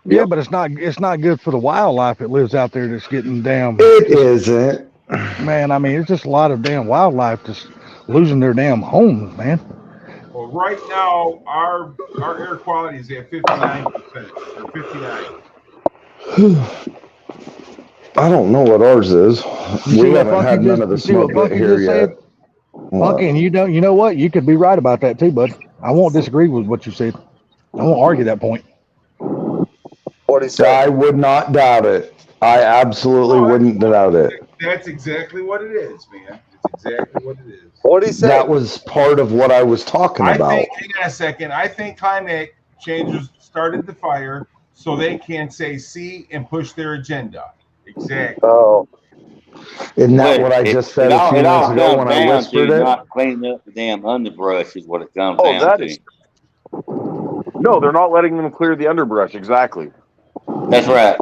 Yeah, but it's not good for the wildlife that lives out there that's getting damn. It isn't. Man, I mean, it's just a lot of damn wildlife just losing their damn homes, man. Well, right now, our air quality is at 59% or 59. I don't know what ours is. You We see what haven't Funky had none just- of the you see what smoke Funky here just yet. said? Funky, and you know what? You could be right about that too, bud. I won't disagree with what you said. I won't argue that point. What he said. I would not doubt it. I absolutely wouldn't doubt it. That's exactly what it is, man. It's exactly what it is. What he said. That was part of what I was talking I about. think, hang on a second. I think climate changes started the fire so they can say see and push their agenda. Exactly. Oh, Isn't that But what I it- just said it a all- few it all minutes ago comes when I down whispered to it? not cleaning up the damn underbrush is what it comes Oh, down that to. is. No, they're not letting them clear the underbrush. Exactly. That's right.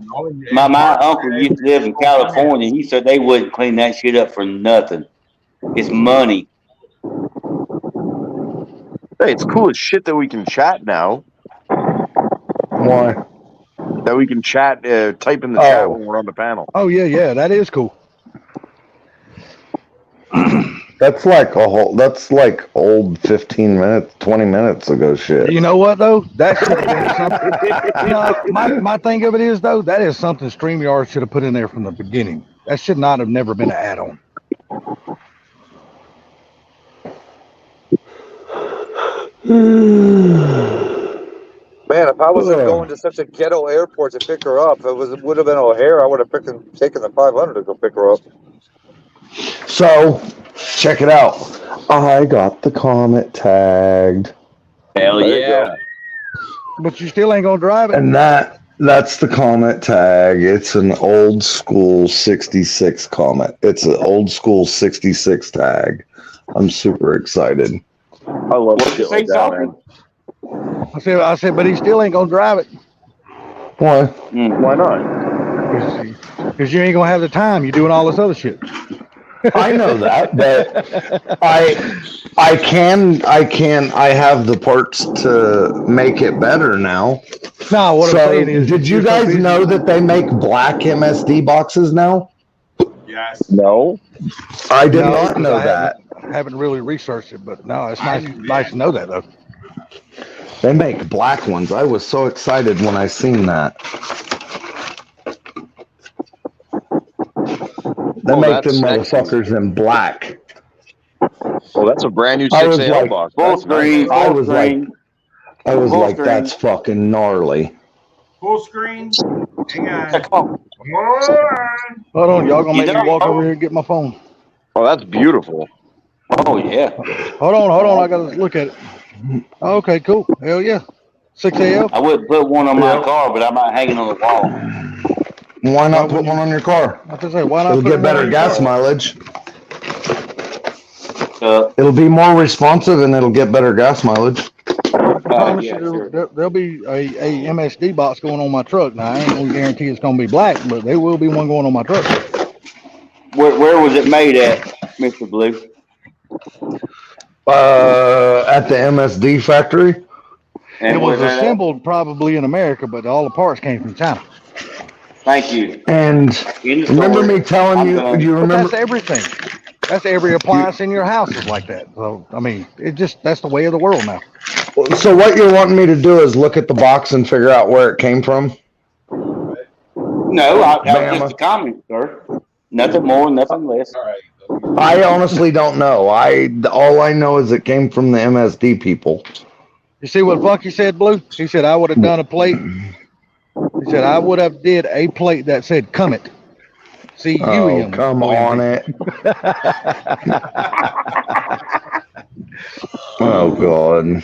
My uncle used to live in California. He said they wouldn't clean that shit up for nothing. It's money. Hey, it's cool as shit that we can chat now. Why? That we can chat, type in the Oh. chat when we're on the panel. Oh yeah, that is cool. That's like old 15 minutes, 20 minutes ago shit. You know what though? That should have been something. You know, my thing of it is though, that is something StreamYard should have put in there from the beginning. That should not have never been an add-on. man, if I wasn't going to such a ghetto airport to pick her up, it would have been O'Hare. I would have taken the 500 to go pick her up. So, check it out. I got the Comet tagged. Hell There you yeah. But you still ain't gonna drive it. And that's the Comet tag. It's an old school 66 Comet. It's an old school 66 tag. I'm super excited. I love What'd you shit like say, that, Sophie? man. I said, but he still ain't gonna drive it Why? Why not? because you ain't gonna have the time. You're doing all this other shit. I know that, but I have the parts to make it better now. No, what I'm So, saying is, did you you're so guys busy- know that they make black MSD boxes now? Yes. No. I did No, not know I that. haven't really researched it, but no, it's nice to know that though. They make black ones. I was so excited when I seen that. They Oh, make them that's sexy. motherfuckers in black. Well, that's a brand new I was 6AL like- box. Full That's screen, I full was like- screen. I was Full like, screen. that's fucking gnarly. Full screen. Hang on. Come on. Hold on, y'all gonna You make know- me walk over here and get my phone. Oh, that's beautiful. Oh yeah. Hold on, I gotta look at it. Okay, cool. Hell yeah. 6AL. I would put one on my car, but I'm not hanging on the wall. Why not put one on your car? I was gonna say, why not It'll put get one better on your gas car? mileage. So, It'll be more responsive and it'll get better gas mileage. I promise yeah, you sure. there'll be a MSD box going on my truck. Now I ain't gonna guarantee it's gonna be black, but there will be one going on my truck. where was it made at, Mr. Blue? At the MSD factory. And It was where's that at? assembled probably in America, but all the parts came from China. Thank you. And In the remember store. me telling I'm you, done. you But remember, that's everything. That's every appliance in your house is like that. So I mean, that's the way of the world now. so what you're wanting me to do is look at the box and figure out where it came from? No, that was just a comment, sir. Nothing more, nothing less. All right. I honestly don't know. All I know is it came from the MSD people. You see what Funky said, Blue? He said I would have done a plate. He said I would have did a plate that said "Comet." Oh, come on it. Oh, God.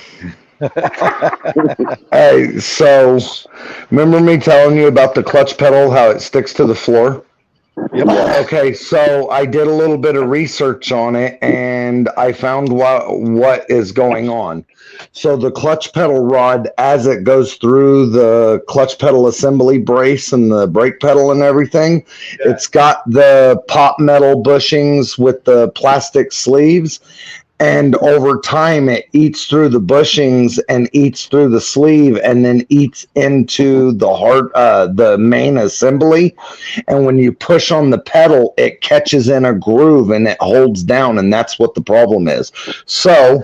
Hey, so Remember me telling you about the clutch pedal, how it sticks to the floor? Yep. Okay, so I did a little bit of research on it and I found what is going on. So the clutch pedal rod, as it goes through the clutch pedal assembly brace and the brake pedal and everything, it's got the pop metal bushings with the plastic sleeves. And over time, it eats through the bushings and eats through the sleeve and then eats into the main assembly. And when you push on the pedal, it catches in a groove and it holds down. And that's what the problem is. So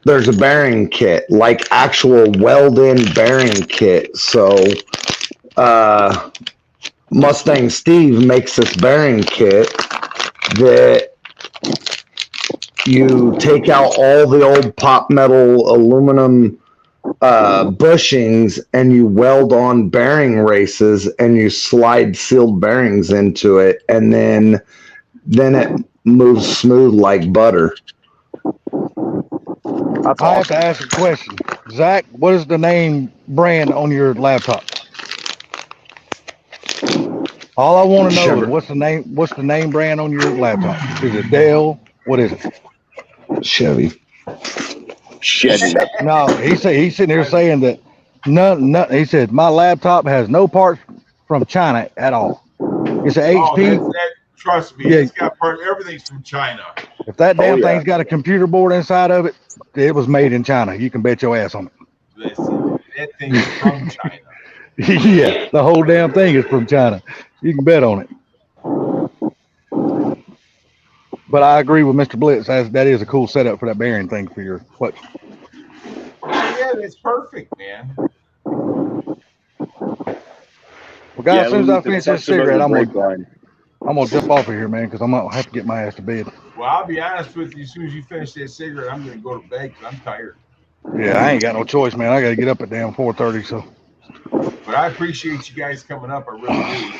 there's a bearing kit, like actual weld-in bearing kit. So Mustang Steve makes this bearing kit that you take out all the old pop metal aluminum bushings and you weld on bearing races and you slide sealed bearings into it, and then it moves smooth like butter. I have to ask a question. Zach, what is the name brand on your laptop? All I want to know is what's the name brand on your laptop? Is it Dell? What is it? Chevy. No, he's sitting here saying that none. He said my laptop has no parts from China at all. It's an HP. Trust me, Yeah. it's got everything's from China. If that damn thing's got a computer board inside of it, it was made in China. You can bet your ass on it. Listen, that thing is from China. Yeah, the whole damn thing is from China. You can bet on it. But I agree with Mr. Blitz. That is a cool setup for that bearing thing for your clutch. Yeah, that's perfect, man. Well, guys, as soon as I finish this cigarette, I'm gonna jump off of here, man, because I'm gonna have to get my ass to bed. Well, I'll be honest with you. As soon as you finish that cigarette, I'm gonna go to bed because I'm tired. Yeah, I ain't got no choice, man. I gotta get up at damn 4:30. So. But I appreciate you guys coming up. I really do.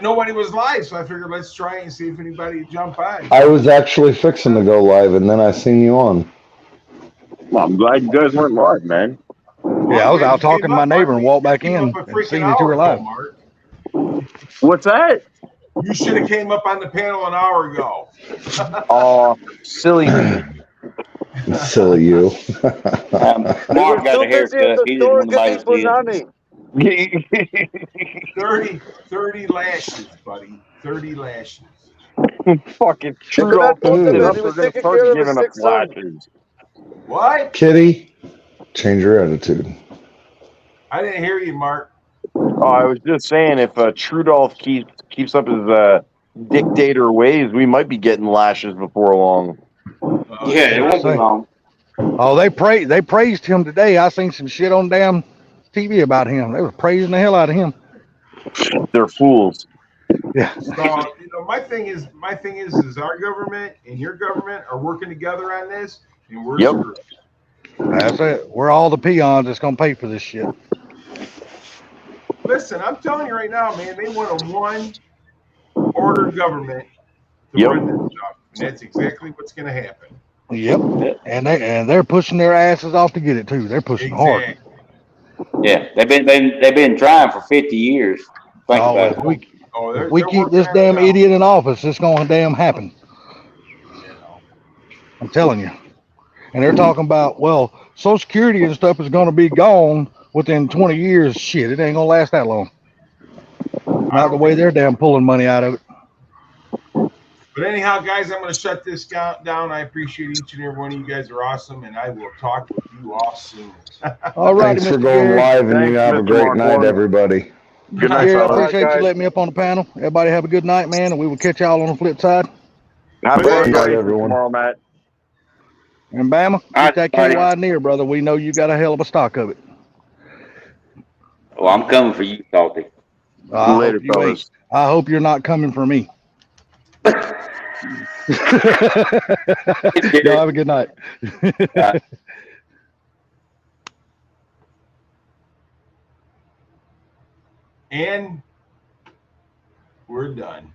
Nobody was live, so I figured let's try and see if anybody would jump by. I was actually fixing to go live and then I seen you on. Well, I'm glad you guys weren't live, man. Yeah, I was out talking to my neighbor and walked back in and seen that you were live. What's that? You should have came up on the panel an hour ago. Oh, silly. Silly you. Mark got a haircut. He didn't want nobody to see it. 30 lashes, buddy. 30 lashes. Fucking true. We're gonna start giving up lashes. What? Kitty, change your attitude. I didn't hear you, Mark. Oh, I was just saying, if Trudolph keeps up his dictator ways, we might be getting lashes before long. Yeah, it won't be long. Oh, they praised him today. I seen some shit on damn TV about him. They were praising the hell out of him. They're fools. Yeah. So, my thing is our government and your government are working together on this, and we're screwed. That's it. We're all the peons that's gonna pay for this shit. Listen, I'm telling you right now, man, they want a one-order government to run this stuff, and that's exactly what's going to happen. Yep. And they're pushing their asses off to get it too. They're pushing hard. Yeah, they've been trying for 50 years. Think about it. If we keep this damn idiot in office, it's gonna damn happen. I'm telling you. And they're talking about, well, Social Security and stuff is gonna be gone within 20 years. Shit, it ain't gonna last that long. Not the way they're damn pulling money out of it. But anyhow, guys, I'm going to shut this down. I appreciate each and every one of you guys are awesome, and I will talk with you all soon. All right, Thanks for going live, and you have a great night, everybody. Good night, Gary, I fellas. appreciate you letting me up on the panel. Everybody have a good night, man, and we will catch y'all on the flip side. Have a Good good night, night, everyone. tomorrow, Matt. And Bama, keep that KY near, brother. We know you got a hell of a stock of it. Well, I'm coming for you, Salty. Later, fellas. I hope you're not coming for me. Y'all have a good night. And we're done.